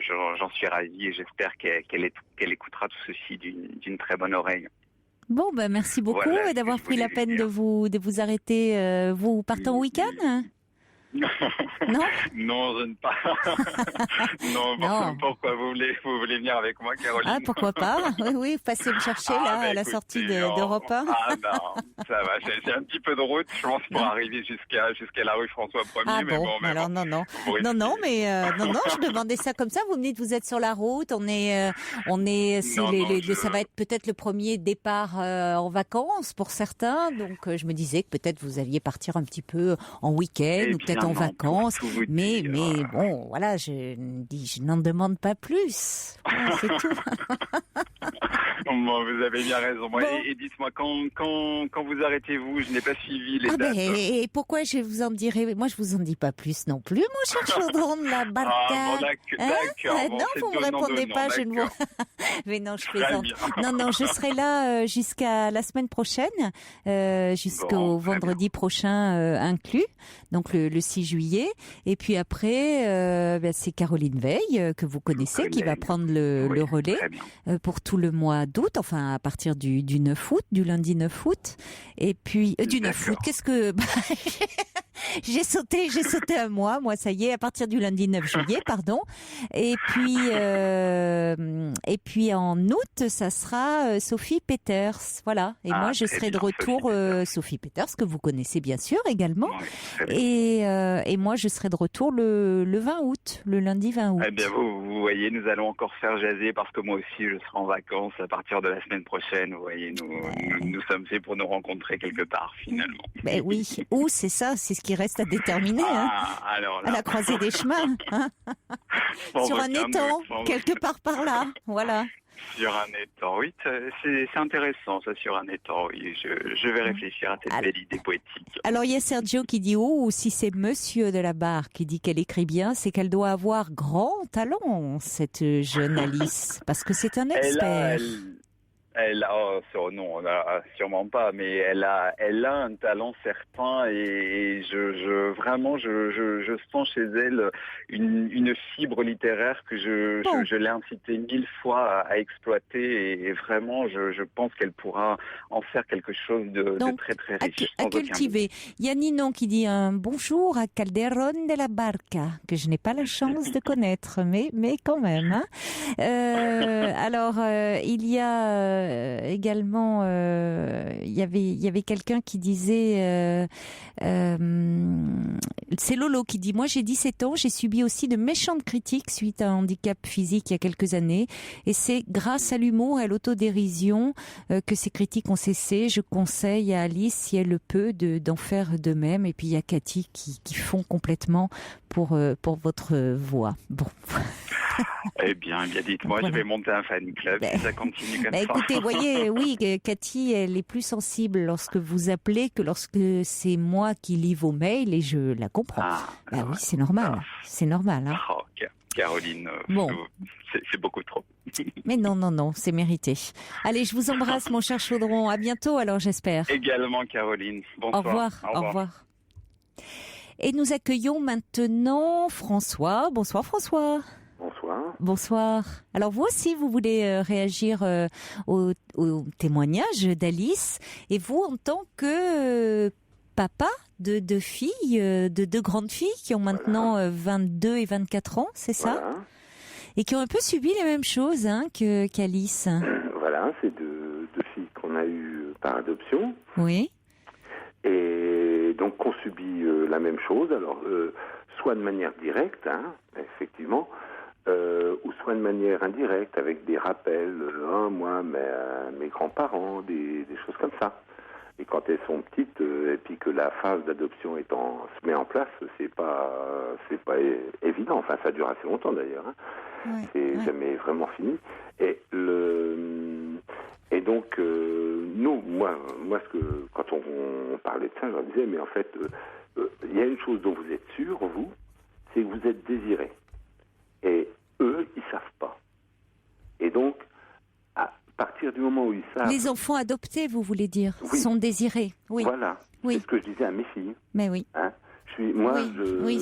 j'en suis ravi et j'espère qu'elle écoutera tout ceci d'une très bonne oreille. Bon, merci beaucoup d'avoir pris la peine de vous arrêter. Vous partez en week-end ? Non, je ne pas. non. Pourquoi vous voulez venir avec moi, Caroline? Ah, pourquoi pas? Oui, passez me chercher à la sortie d'Europe 1. Ah non, ça va. J'ai un petit peu de route, je pense, pour arriver jusqu'à la rue François 1er. Ah mais bon, alors non. Non, je demandais ça comme ça. Vous me dites, vous êtes sur la route. On est. Ça va être peut-être le premier départ en vacances pour certains. Donc, je me disais que peut-être vous alliez partir un petit peu en week-end ou peut-être en vacances, mais bon, voilà, je n'en demande pas plus. Voilà, c'est tout. Bon, vous avez bien raison. Bon. Et dites-moi, quand vous arrêtez-vous, je n'ai pas suivi les dates. Et pourquoi je vous en dirai? Moi, je vous en dis pas plus non plus, mon cher Chaudron de la Barca. D'accord. Non, vous me répondez pas, je ne vois. Mais non, je plaisante. Non, je serai là jusqu'à la semaine prochaine, jusqu'au vendredi prochain inclus, donc le 6 juillet. Et puis après, c'est Caroline Veil, que vous connaissez, qui va prendre le relais pour tout le mois d'août, enfin à partir du 9 août, du lundi 9 août. Et puis, du 9 août, qu'est-ce que... J'ai sauté un mois, moi, ça y est, à partir du lundi 9 juillet, pardon. Et puis en août, ça sera Sophie Peters, voilà. Et moi, je serai de retour, Sophie Peters, que vous connaissez bien sûr également. Et moi, je serai de retour le 20 août, le lundi 20 août. Eh bien, vous voyez, nous allons encore faire jaser parce que moi aussi, je serai en vacances à partir de la semaine prochaine. Vous voyez, nous sommes faits pour nous rencontrer quelque part, finalement. Ben oui, où c'est ça, c'est ce qui reste à déterminer, alors là. À la croisée des chemins, sur un étang, quelque part par là, voilà. Sur un étang, oui, c'est intéressant, ça, sur un étang, oui. Je vais réfléchir à cette belle idée poétique. Alors, il y a Sergio qui dit, ou si c'est Monsieur de la Barre qui dit qu'elle écrit bien, c'est qu'elle doit avoir grand talent, cette jeune Alice, parce que c'est un expert. Non, sûrement pas, mais elle a un talent certain et je sens chez elle une fibre littéraire que je l'ai incité 1000 fois à exploiter et vraiment je pense qu'elle pourra en faire quelque chose de très très riche. À cultiver. Il y a Ninon qui dit un bonjour à Calderón de la Barca, que je n'ai pas la chance de connaître, mais quand même. Alors, il y a également, il y avait quelqu'un qui disait, c'est Lolo qui dit, moi j'ai 17 ans, j'ai subi aussi de méchantes critiques suite à un handicap physique il y a quelques années, et c'est grâce à l'humour et à l'autodérision que ces critiques ont cessé. Je conseille à Alice, si elle le peut, d'en faire de même. Et puis il y a Cathy qui fond complètement pour votre voix. Bon. Eh bien, dites-moi, voilà. Je vais monter un fan club si ça continue comme ça. Écoutez, voyez, oui, Cathy, elle est plus sensible lorsque vous appelez que lorsque c'est moi qui lis vos mails et je la comprends. Oui, c'est normal. C'est normal. Hein. Oh, Caroline, c'est beaucoup trop. Mais non, c'est mérité. Allez, je vous embrasse, mon cher Chaudron. À bientôt, alors, j'espère. Également, Caroline. Bonsoir. Au revoir. Et nous accueillons maintenant François. Bonsoir, François. Bonsoir. Alors vous aussi, vous voulez réagir au témoignage d'Alice, et vous, en tant que papa de deux filles, de deux grandes filles qui ont maintenant 22 et 24 ans, c'est ça? Et qui ont un peu subi les mêmes choses qu'Alice. Voilà, c'est deux filles qu'on a eues par adoption. Oui. Et donc qu'on subit la même chose, alors soit de manière directe, effectivement, ou soit de manière indirecte, avec des rappels, moi, mes grands-parents, des choses comme ça. Et quand elles sont petites, et puis que la phase d'adoption se met en place, c'est pas évident. Enfin, ça dure assez longtemps d'ailleurs. C'est jamais vraiment fini. Et donc, nous, moi, quand on parlait de ça, je leur disais, mais en fait, il y a une chose dont vous êtes sûr, vous, c'est que vous êtes désirés. Et eux, ils savent pas. Et donc, à partir du moment où ils savent... Les enfants adoptés, vous voulez dire, sont désirés. Oui. Voilà. Oui. C'est ce que je disais à mes filles. Mais oui.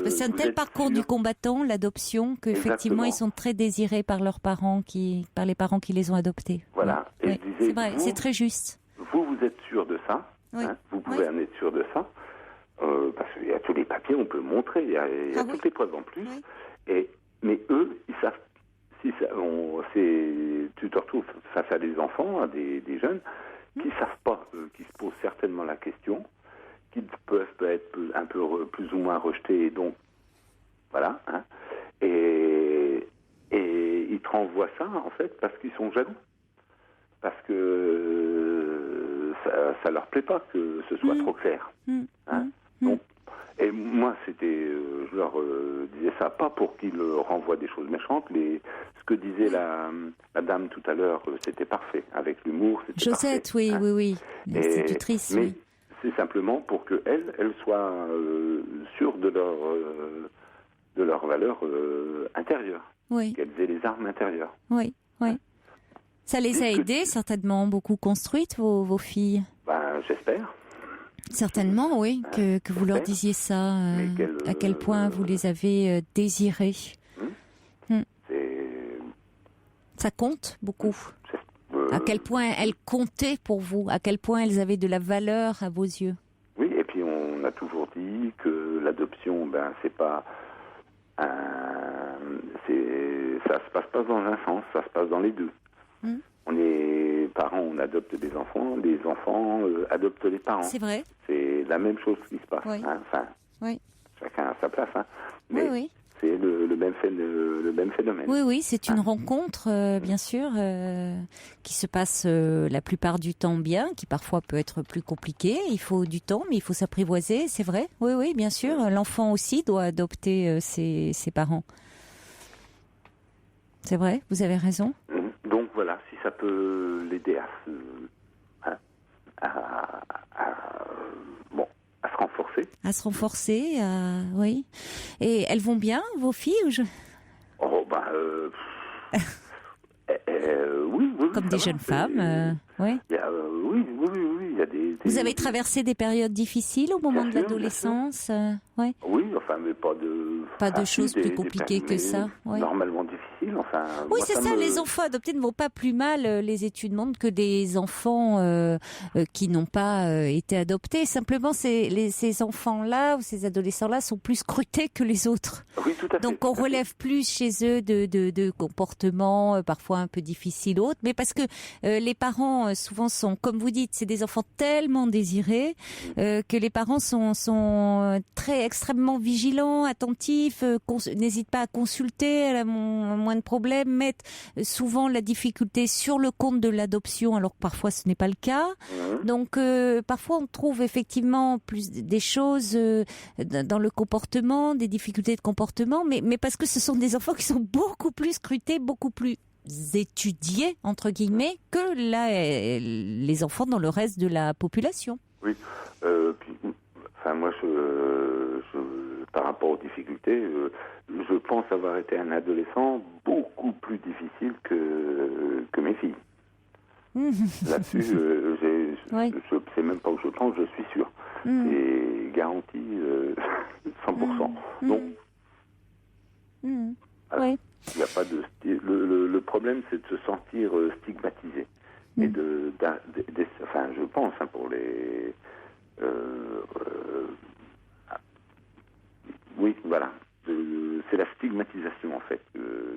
C'est un tel parcours du combattant, l'adoption, qu'effectivement, ils sont très désirés par leurs parents, par les parents qui les ont adoptés. Voilà. Oui. Et je disais, c'est vrai, c'est très juste. Vous êtes sûr de ça. Vous pouvez en être sûr de ça. Parce qu'il y a tous les papiers, on peut le montrer. Il y a toutes les preuves en plus. Mais eux, ils savent. Tu te retrouves face à des enfants, des jeunes, qui ne savent pas, qui se posent certainement la question, qui peuvent être un peu plus ou moins rejetés, donc voilà. Et ils te renvoient ça, en fait, parce qu'ils sont jaloux. Parce que ça leur plaît pas que ce soit trop clair. Donc, Et moi, je leur disais ça pas pour qu'ils renvoient des choses méchantes. Ce que disait la dame tout à l'heure, c'était parfait. Avec l'humour, c'était Josette, parfait. oui. L'institutrice, mais c'est simplement pour qu'elles soient sûres de leur valeur intérieure. Oui. Qu'elles aient les armes intérieures. Oui. Ça les a aidées, certainement, beaucoup construites, vos filles. J'espère. Certainement, oui, que vous leur disiez ça, à quel point vous les avez désirées. Ça compte beaucoup. À quel point elles comptaient pour vous, à quel point elles avaient de la valeur à vos yeux. Oui, et puis on a toujours dit que l'adoption, c'est pas ça se passe pas dans un sens, ça se passe dans les deux. On est parents, on adopte des enfants, les enfants adoptent les parents. C'est vrai. C'est la même chose qui se passe. Oui. Chacun a sa place. Mais oui. c'est le même phénomène. Oui, c'est une rencontre, bien sûr, qui se passe la plupart du temps bien, qui parfois peut être plus compliquée. Il faut du temps, mais il faut s'apprivoiser, c'est vrai. Oui, bien sûr. L'enfant aussi doit adopter ses parents. C'est vrai, vous avez raison. Donc voilà, si ça peut l'aider à se renforcer. À se renforcer, oui. Et elles vont bien, vos filles oui. Comme des jeunes femmes, oui. Oui. Il y a des... Vous avez traversé des périodes difficiles au moment de l'adolescence, Oui, mais pas de choses plus compliquées que ça. Ouais. Normalement difficiles. Oui, c'est ça. Les enfants adoptés ne vont pas plus mal. Les études montrent que des enfants qui n'ont pas été adoptés. Simplement, ces enfants-là ou ces adolescents-là sont plus scrutés que les autres. Oui, tout à fait. Donc, on relève plus chez eux de comportements parfois un peu difficiles autres. Mais parce que les parents souvent sont, comme vous dites, c'est des enfants tellement désirés que les parents sont extrêmement vigilants, attentifs, n'hésitent pas à consulter à la moins de problèmes, mettent souvent la difficulté sur le compte de l'adoption, alors que parfois ce n'est pas le cas. Donc parfois on trouve effectivement plus des choses dans le comportement, des difficultés de comportement, mais parce que ce sont des enfants qui sont beaucoup plus scrutés, beaucoup plus étudiés entre guillemets que les enfants dans le reste de la population. Oui. Moi, par rapport aux difficultés, je pense avoir été un adolescent beaucoup plus difficile que mes filles. Là-dessus, je sais même pas où je pense, je suis sûr. C'est garanti 100%. Donc, voilà. Il n'y a pas de le problème, c'est de se sentir stigmatisé. Et je pense, pour les... oui, voilà. C'est la stigmatisation, en fait,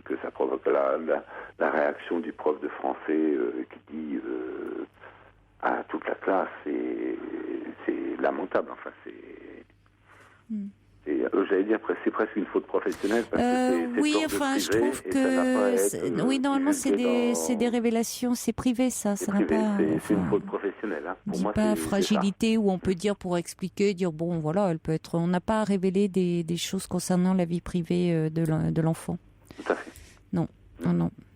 que ça provoque. La réaction du prof de français qui dit à toute la classe, c'est lamentable. J'allais dire, c'est presque une faute professionnelle. Parce que oui, je trouve que... oui, normalement, c'est des révélations, c'est privé, ça. Ça n'a pas... C'est une faute professionnelle. On ne dit pas fragilité, où on peut dire, pour expliquer, bon, voilà, elle peut être... On n'a pas à révéler des choses concernant la vie privée de l'enfant. Tout à fait. Non.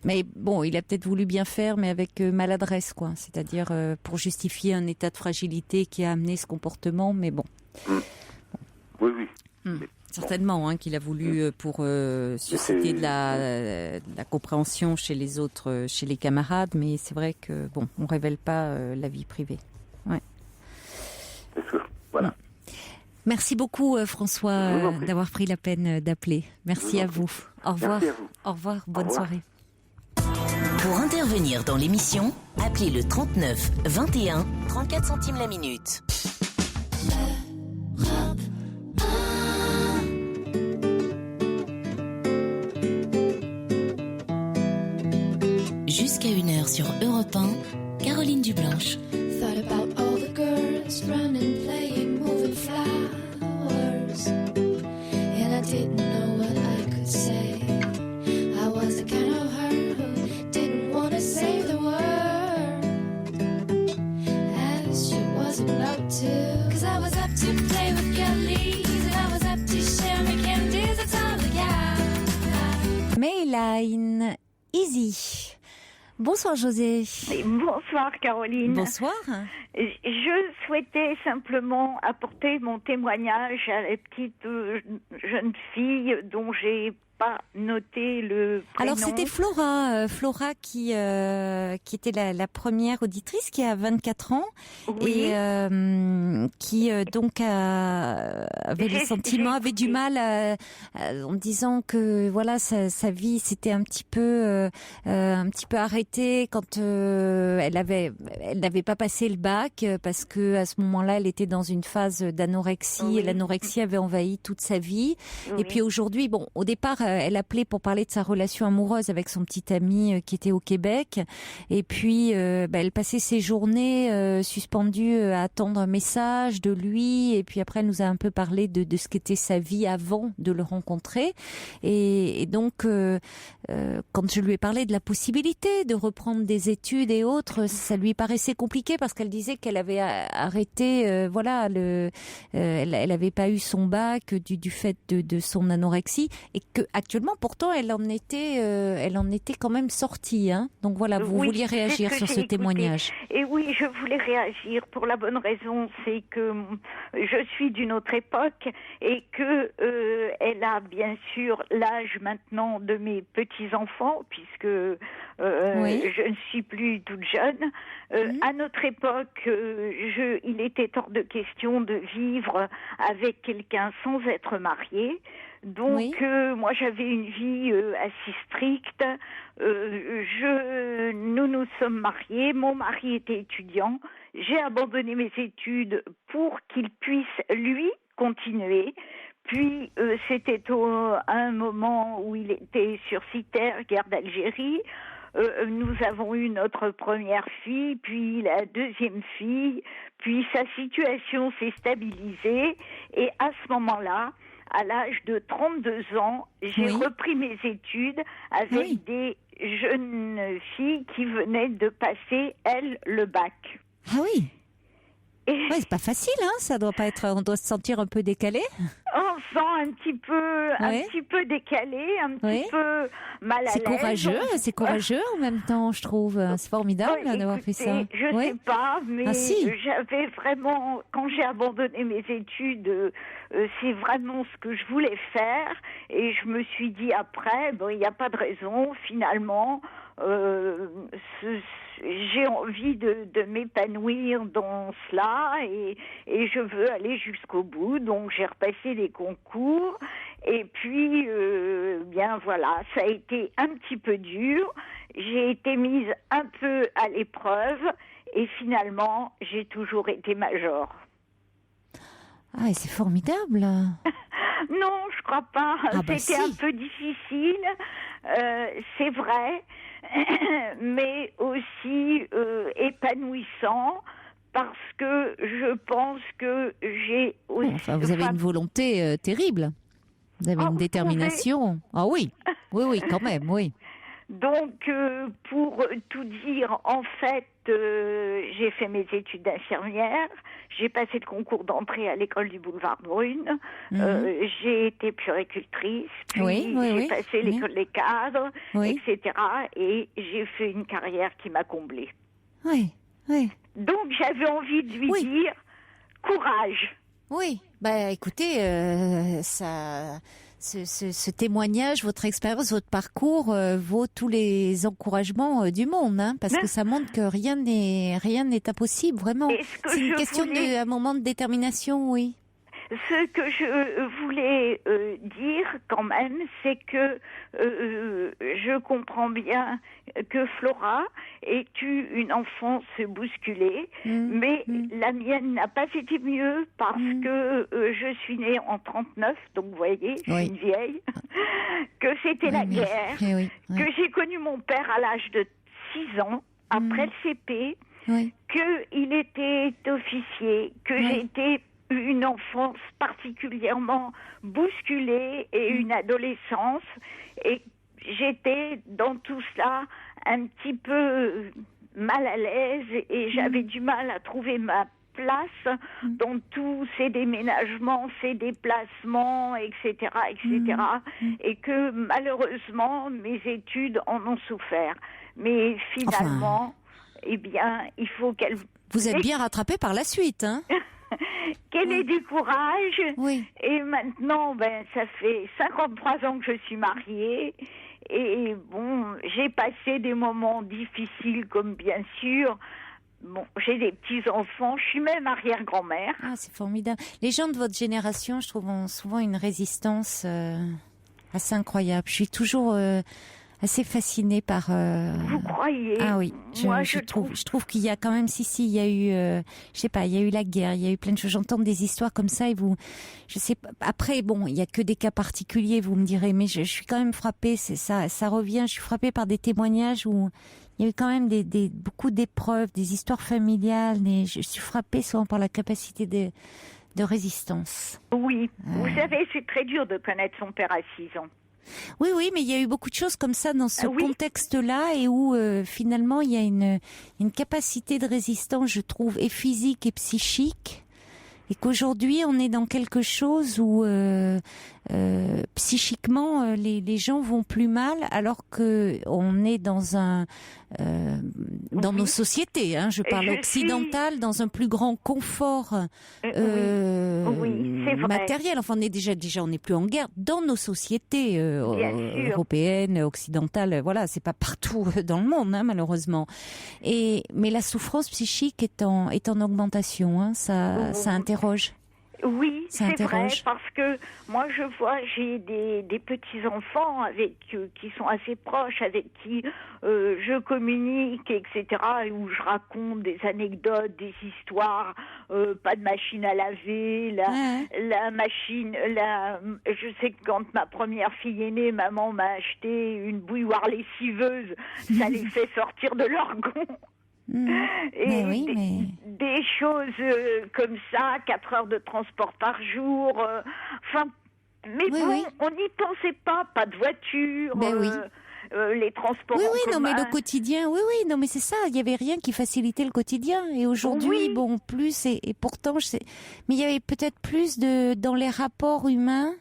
Mais bon, il a peut-être voulu bien faire, mais avec maladresse, quoi. C'est-à-dire pour justifier un état de fragilité qui a amené ce comportement, mais bon. Oui. Certainement, qu'il a voulu pour susciter de la compréhension chez les autres, chez les camarades, mais c'est vrai que on révèle pas la vie privée. Ouais. C'est sûr. Voilà. Merci beaucoup François d'avoir pris la peine d'appeler. Merci à vous. Au revoir. Merci à vous. Au revoir. Bonne soirée. Pour intervenir dans l'émission, appelez le 39 21 34 centimes la minute. Jusqu'à 1h sur Europe 1, Caroline Dublanche. Thought about all the girls running, playing, moving flowers, and I didn't know what I could say. I was the kind of her who didn't want to save the world, as she was about to. 'Cause I was up to play with girlies, and I Béziers. Bonsoir José. Bonsoir Caroline. Bonsoir. Je souhaitais simplement apporter mon témoignage à la petite jeune fille dont j'ai pas noté le prénom. Alors c'était Flora qui était la première auditrice qui a 24 ans et qui donc avait le sentiment, avait du mal en disant que voilà sa vie s'était un petit peu arrêtée quand elle n'avait pas passé le bac parce que à ce moment-là elle était dans une phase d'anorexie et l'anorexie avait envahi toute sa vie. Et puis aujourd'hui, bon, au départ elle appelait pour parler de sa relation amoureuse avec son petit ami qui était au Québec. Et puis, elle passait ses journées suspendues à attendre un message de lui. Et puis après, elle nous a un peu parlé de ce qu'était sa vie avant de le rencontrer. Et donc, quand je lui ai parlé de la possibilité de reprendre des études et autres, ça lui paraissait compliqué parce qu'elle disait qu'elle avait arrêté, elle n'avait pas eu son bac du fait de son anorexie et que actuellement pourtant elle en était quand même sortie, hein. Donc voilà, vous vouliez réagir sur ce témoignage. Et oui, je voulais réagir pour la bonne raison, c'est que je suis d'une autre époque et que elle a bien sûr l'âge maintenant de mes petits-enfants puisque je ne suis plus toute jeune. À notre époque, il était hors de question de vivre avec quelqu'un sans être marié. Donc, moi, j'avais une vie assez stricte. Nous sommes mariés. Mon mari était étudiant. J'ai abandonné mes études pour qu'il puisse, lui, continuer. Puis, c'était un moment où il était sur Citer, guerre d'Algérie. Nous avons eu notre première fille, puis la deuxième fille. Puis, sa situation s'est stabilisée. Et à ce moment-là, à l'âge de 32 ans, j'ai repris mes études avec des jeunes filles qui venaient de passer, elles, le bac. Ah oui. C'est pas facile, hein. Ça doit pas être. On doit se sentir un peu décalé. On sent un petit peu décalé, un petit peu mal à l'aise. C'est courageux en même temps, je trouve. C'est formidable d'avoir fait ça. Je sais pas, mais j'avais vraiment, quand j'ai abandonné mes études, c'est vraiment ce que je voulais faire, et je me suis dit après, il n'y a pas de raison, finalement. J'ai envie de m'épanouir dans cela et je veux aller jusqu'au bout, donc j'ai repassé les concours et puis bien voilà, ça a été un petit peu dur, j'ai été mise un peu à l'épreuve et finalement j'ai toujours été major. Ah, et c'est formidable. Non, je crois pas. C'était un peu difficile, c'est vrai, mais aussi épanouissant parce que je pense que j'ai aussi... vous avez une volonté terrible. Vous avez une détermination. Ah oui, quand même, oui. Donc, pour tout dire, en fait, j'ai fait mes études d'infirmière, j'ai passé le concours d'entrée à l'école du boulevard Brune, j'ai été puéricultrice, puis j'ai passé l'école des cadres, etc. Et j'ai fait une carrière qui m'a comblée. Oui. Donc, j'avais envie de lui dire courage. Oui, écoutez, ce témoignage, votre expérience, votre parcours vaut tous les encouragements du monde, hein, parce que ça montre que rien n'est impossible, vraiment. C'est une question d'un moment de détermination, oui. Ce que je voulais dire quand même, c'est que je comprends bien que Flora ait eu une enfance bousculée, mais la mienne n'a pas été mieux parce que je suis née en 39, donc vous voyez, je suis une vieille, que c'était la guerre, que j'ai connu mon père à l'âge de 6 ans, après le CP, qu'il était officier, que j'étais une enfance particulièrement bousculée et une adolescence, et j'étais dans tout cela un petit peu mal à l'aise et j'avais du mal à trouver ma place dans tous ces déménagements, ces déplacements, etc., et que malheureusement mes études en ont souffert. Mais finalement, eh bien, il faut qu'elle... Vous êtes bien rattrapée par la suite, hein? Qu'elle ait du courage. Oui. Et maintenant, ça fait 53 ans que je suis mariée. Et bon, j'ai passé des moments difficiles, comme bien sûr. Bon, j'ai des petits-enfants, je suis même arrière-grand-mère. Ah, c'est formidable. Les gens de votre génération, je trouve, ont souvent une résistance assez incroyable. Je suis toujours assez fascinée par... Vous croyez? Ah oui, moi, je trouve qu'il y a quand même, il y a eu, je sais pas, il y a eu la guerre, il y a eu plein de choses. J'entends des histoires comme ça et je sais pas. Après, bon, il y a que des cas particuliers, vous me direz, mais je suis quand même frappée. C'est ça revient. Je suis frappée par des témoignages où il y a eu quand même beaucoup d'épreuves, des histoires familiales. Et je suis frappée souvent par la capacité de résistance. Oui, vous savez, c'est très dur de connaître son père à 6 ans. Oui, mais il y a eu beaucoup de choses comme ça dans ce contexte-là et où finalement il y a une capacité de résistance, je trouve, et physique et psychique, et qu'aujourd'hui on est dans quelque chose où psychiquement les gens vont plus mal, alors que on est dans dans nos sociétés, hein, je parle occidentales, dans un plus grand confort matériel. Enfin, on est déjà on n'est plus en guerre dans nos sociétés européennes, occidentales. Voilà, c'est pas partout dans le monde, hein, malheureusement. Mais la souffrance psychique est en augmentation. Hein, ça interroge. Oui, c'est vrai, parce que moi je vois, j'ai des petits-enfants qui sont assez proches, avec qui je communique, etc., où je raconte des anecdotes, des histoires, pas de machine à laver, la machine, je sais que quand ma première fille est née, maman m'a acheté une bouilloire lessiveuse, ça les fait sortir de leur gond. Et des choses comme ça, 4 heures de transport par jour, on n'y pensait pas de voiture, les transports en commun. Mais le quotidien, non mais c'est ça, il n'y avait rien qui facilitait le quotidien, et aujourd'hui, plus, et pourtant, mais il y avait peut-être plus dans les rapports humains.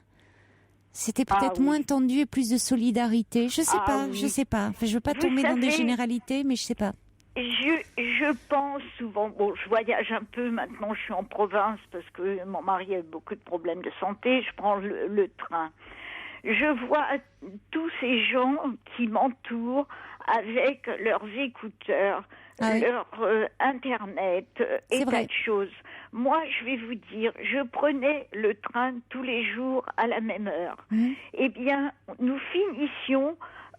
C'était peut-être moins tendu et plus de solidarité, je sais pas. Enfin, je veux pas tomber dans des généralités, mais je sais pas. Je pense souvent, je voyage un peu maintenant, je suis en province parce que mon mari a eu beaucoup de problèmes de santé, je prends le train. Je vois tous ces gens qui m'entourent avec leurs écouteurs, leur Internet, et tas de choses. Moi, je vais vous dire, je prenais le train tous les jours à la même heure. Eh bien, nous finissions...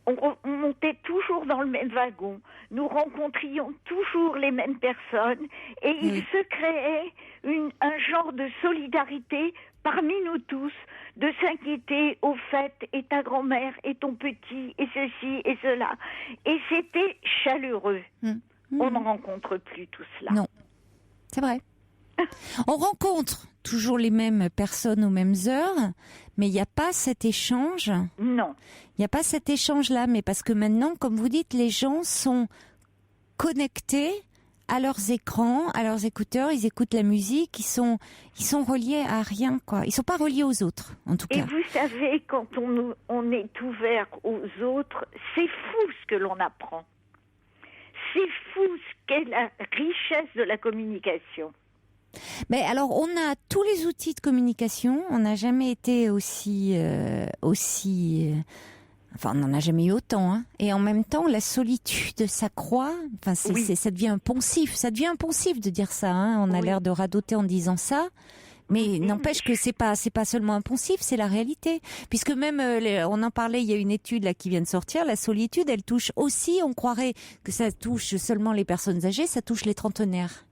On montait toujours dans le même wagon, nous rencontrions toujours les mêmes personnes et il se créait un genre de solidarité parmi nous tous, de s'inquiéter au fait, et ta grand-mère, et ton petit, et ceci, et cela. Et c'était chaleureux. On ne rencontre plus tout cela. Non, c'est vrai. On rencontre toujours les mêmes personnes aux mêmes heures, mais il n'y a pas cet échange. Non. Il n'y a pas cet échange-là, mais parce que maintenant, comme vous dites, les gens sont connectés à leurs écrans, à leurs écouteurs, ils écoutent la musique, ils sont reliés à rien, quoi. Ils sont pas reliés aux autres, en tout cas. Et vous savez, quand on est ouvert aux autres, c'est fou ce que l'on apprend. C'est fou ce qu'est la richesse de la communication. Mais alors, on a tous les outils de communication. On n'a jamais été enfin, on n'en a jamais eu autant. Hein. Et en même temps, la solitude s'accroît. Enfin, ça devient un poncif. Ça devient un poncif de dire ça. Hein. On a l'air de radoter en disant ça. Mais n'empêche que c'est pas seulement un poncif, c'est la réalité. Puisque même, on en parlait, il y a une étude là qui vient de sortir, la solitude, elle touche aussi, on croirait que ça touche seulement les personnes âgées, ça touche les trentenaires.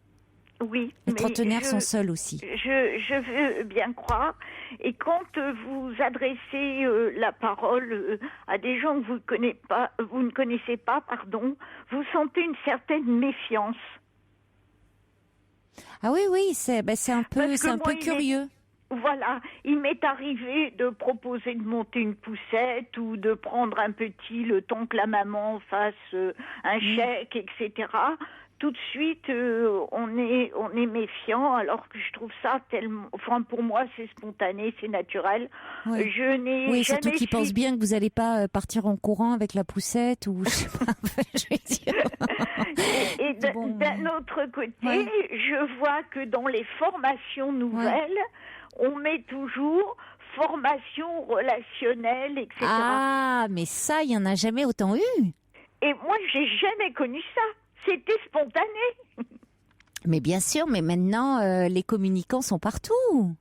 Oui. Les trentenaires sont seuls aussi. Je veux bien croire. Et quand vous adressez la parole à des gens que vous ne connaissez pas, vous sentez une certaine méfiance. Ah oui, c'est un peu curieux. Voilà, il m'est arrivé de proposer de monter une poussette ou de prendre un petit le temps que la maman fasse un chèque, etc. tout de suite, on est méfiant, alors que je trouve ça tellement... Enfin, pour moi, c'est spontané, c'est naturel. Oui, je n'ai surtout qu'ils pensent bien que vous n'allez pas partir en courant avec la poussette ou... Je sais pas, je vais dire. Et d'un autre côté, je vois que dans les formations nouvelles, on met toujours formation relationnelle, etc. Ah, mais ça, il n'y en a jamais autant eu. Et moi, j'ai jamais connu ça. C'était spontané. Mais bien sûr, mais maintenant, les communicants sont partout.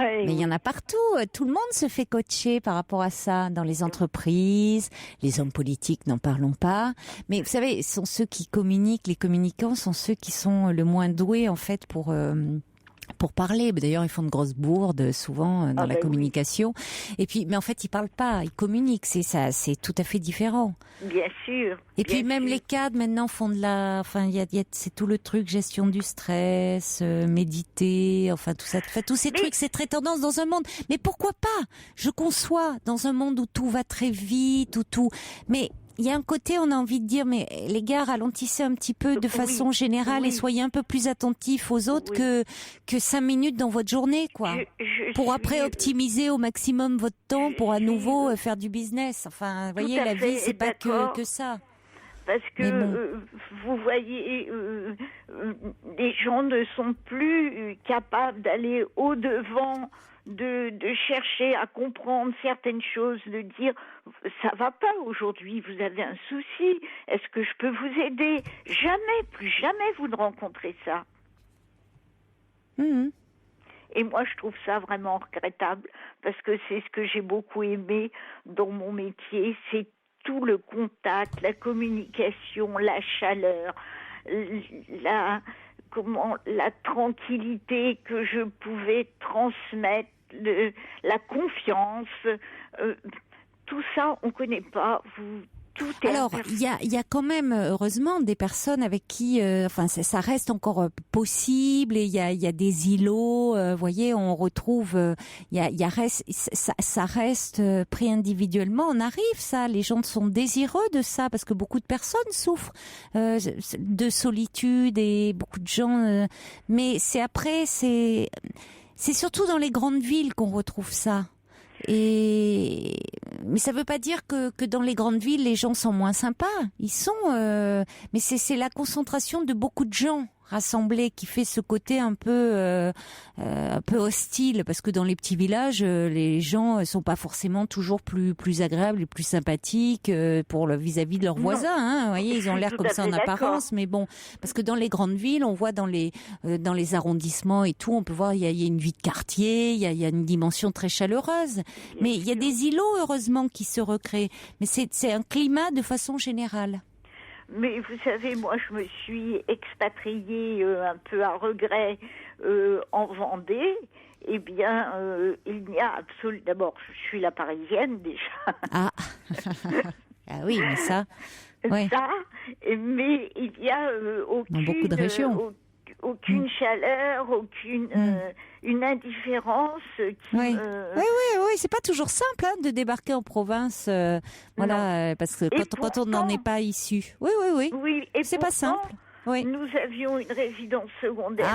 Mais il y en a partout. Tout le monde se fait coacher par rapport à ça, dans les entreprises, les hommes politiques, n'en parlons pas. Mais vous savez, ce sont ceux qui communiquent, les communicants sont ceux qui sont le moins doués, en fait, pour parler. D'ailleurs, ils font de grosses bourdes souvent dans la communication. Oui. Et puis, mais en fait, ils parlent pas, ils communiquent. C'est ça, c'est tout à fait différent. Bien sûr. Et puis même les cadres maintenant font c'est tout le truc gestion du stress, méditer, enfin tout ça, enfin, tous ces trucs, c'est très tendance dans un monde. Mais pourquoi pas ? Je conçois dans un monde où tout va très vite, où tout, mais il y a un côté, on a envie de dire, mais les gars, ralentissez un petit peu de façon générale et soyez un peu plus attentifs aux autres que 5 minutes dans votre journée, quoi. Pour après optimiser au maximum votre temps pour à nouveau faire du business. Enfin, vous voyez, la vie, c'est pas que ça. Parce que, vous voyez, les gens ne sont plus capables d'aller au-devant de chercher à comprendre certaines choses, de dire ça va pas aujourd'hui, vous avez un souci, est-ce que je peux vous aider ? Jamais, plus jamais vous ne rencontrez ça. Et moi je trouve ça vraiment regrettable, parce que c'est ce que j'ai beaucoup aimé dans mon métier, c'est tout le contact, la communication, la chaleur, la tranquillité que je pouvais transmettre, la confiance, tout ça on connaît pas. Alors, il y a quand même, heureusement, des personnes avec qui, ça reste encore possible, et il y a des îlots, vous voyez, on retrouve, ça reste pris individuellement, on arrive, ça, les gens sont désireux de ça, parce que beaucoup de personnes souffrent de solitude, et beaucoup de gens, mais c'est surtout dans les grandes villes qu'on retrouve ça. Mais ça veut pas dire que dans les grandes villes les gens sont moins sympas. Ils sont, mais c'est la concentration de beaucoup de gens rassemblés qui fait ce côté un peu hostile, parce que dans les petits villages, les gens sont pas forcément toujours plus agréables et plus sympathiques vis-à-vis de leurs voisins. Hein. Vous voyez, ils ont l'air comme ça en apparence, mais bon, parce que dans les grandes villes, on voit dans les arrondissements et tout, on peut voir il y a une vie de quartier, il y a une dimension très chaleureuse. Mais il y a des îlots heureusement qui se recréent. Mais c'est un climat de façon générale. Mais vous savez, moi, je me suis expatriée un peu à regret en Vendée. Eh bien, il n'y a absolument... D'abord, je suis la Parisienne, déjà. Ah, ah oui, mais ça... Ouais. Ça, mais il n'y a dans beaucoup de régions. Aucune chaleur, une indifférence. Oui, c'est pas toujours simple de débarquer en province, parce que quand on n'en est pas issu. Oui, et c'est pas simple. Oui. Nous avions une résidence secondaire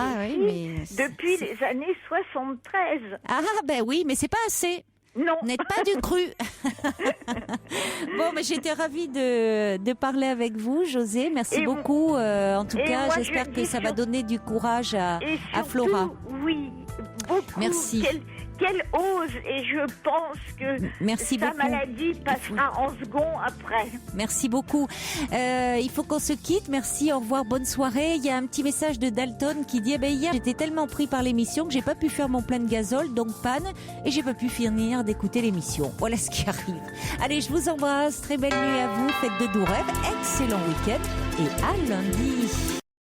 depuis les années 73. Ah ben oui, mais c'est pas assez. Non. Vous n'êtes pas du cru. Bon, mais j'étais ravie de parler avec vous, José. Merci beaucoup. En tout cas, j'espère que ça va donner du courage à Flora. Oui, beaucoup. Merci. Qu'elle ose, et je pense que sa maladie passera en second après. Merci beaucoup. Il faut qu'on se quitte. Merci, au revoir, bonne soirée. Il y a un petit message de Dalton qui dit hier j'étais tellement pris par l'émission que j'ai pas pu faire mon plein de gazole, donc panne, et j'ai pas pu finir d'écouter l'émission. Voilà ce qui arrive. Allez, je vous embrasse. Très belle nuit à vous. Faites de doux rêves. Excellent week-end et à lundi.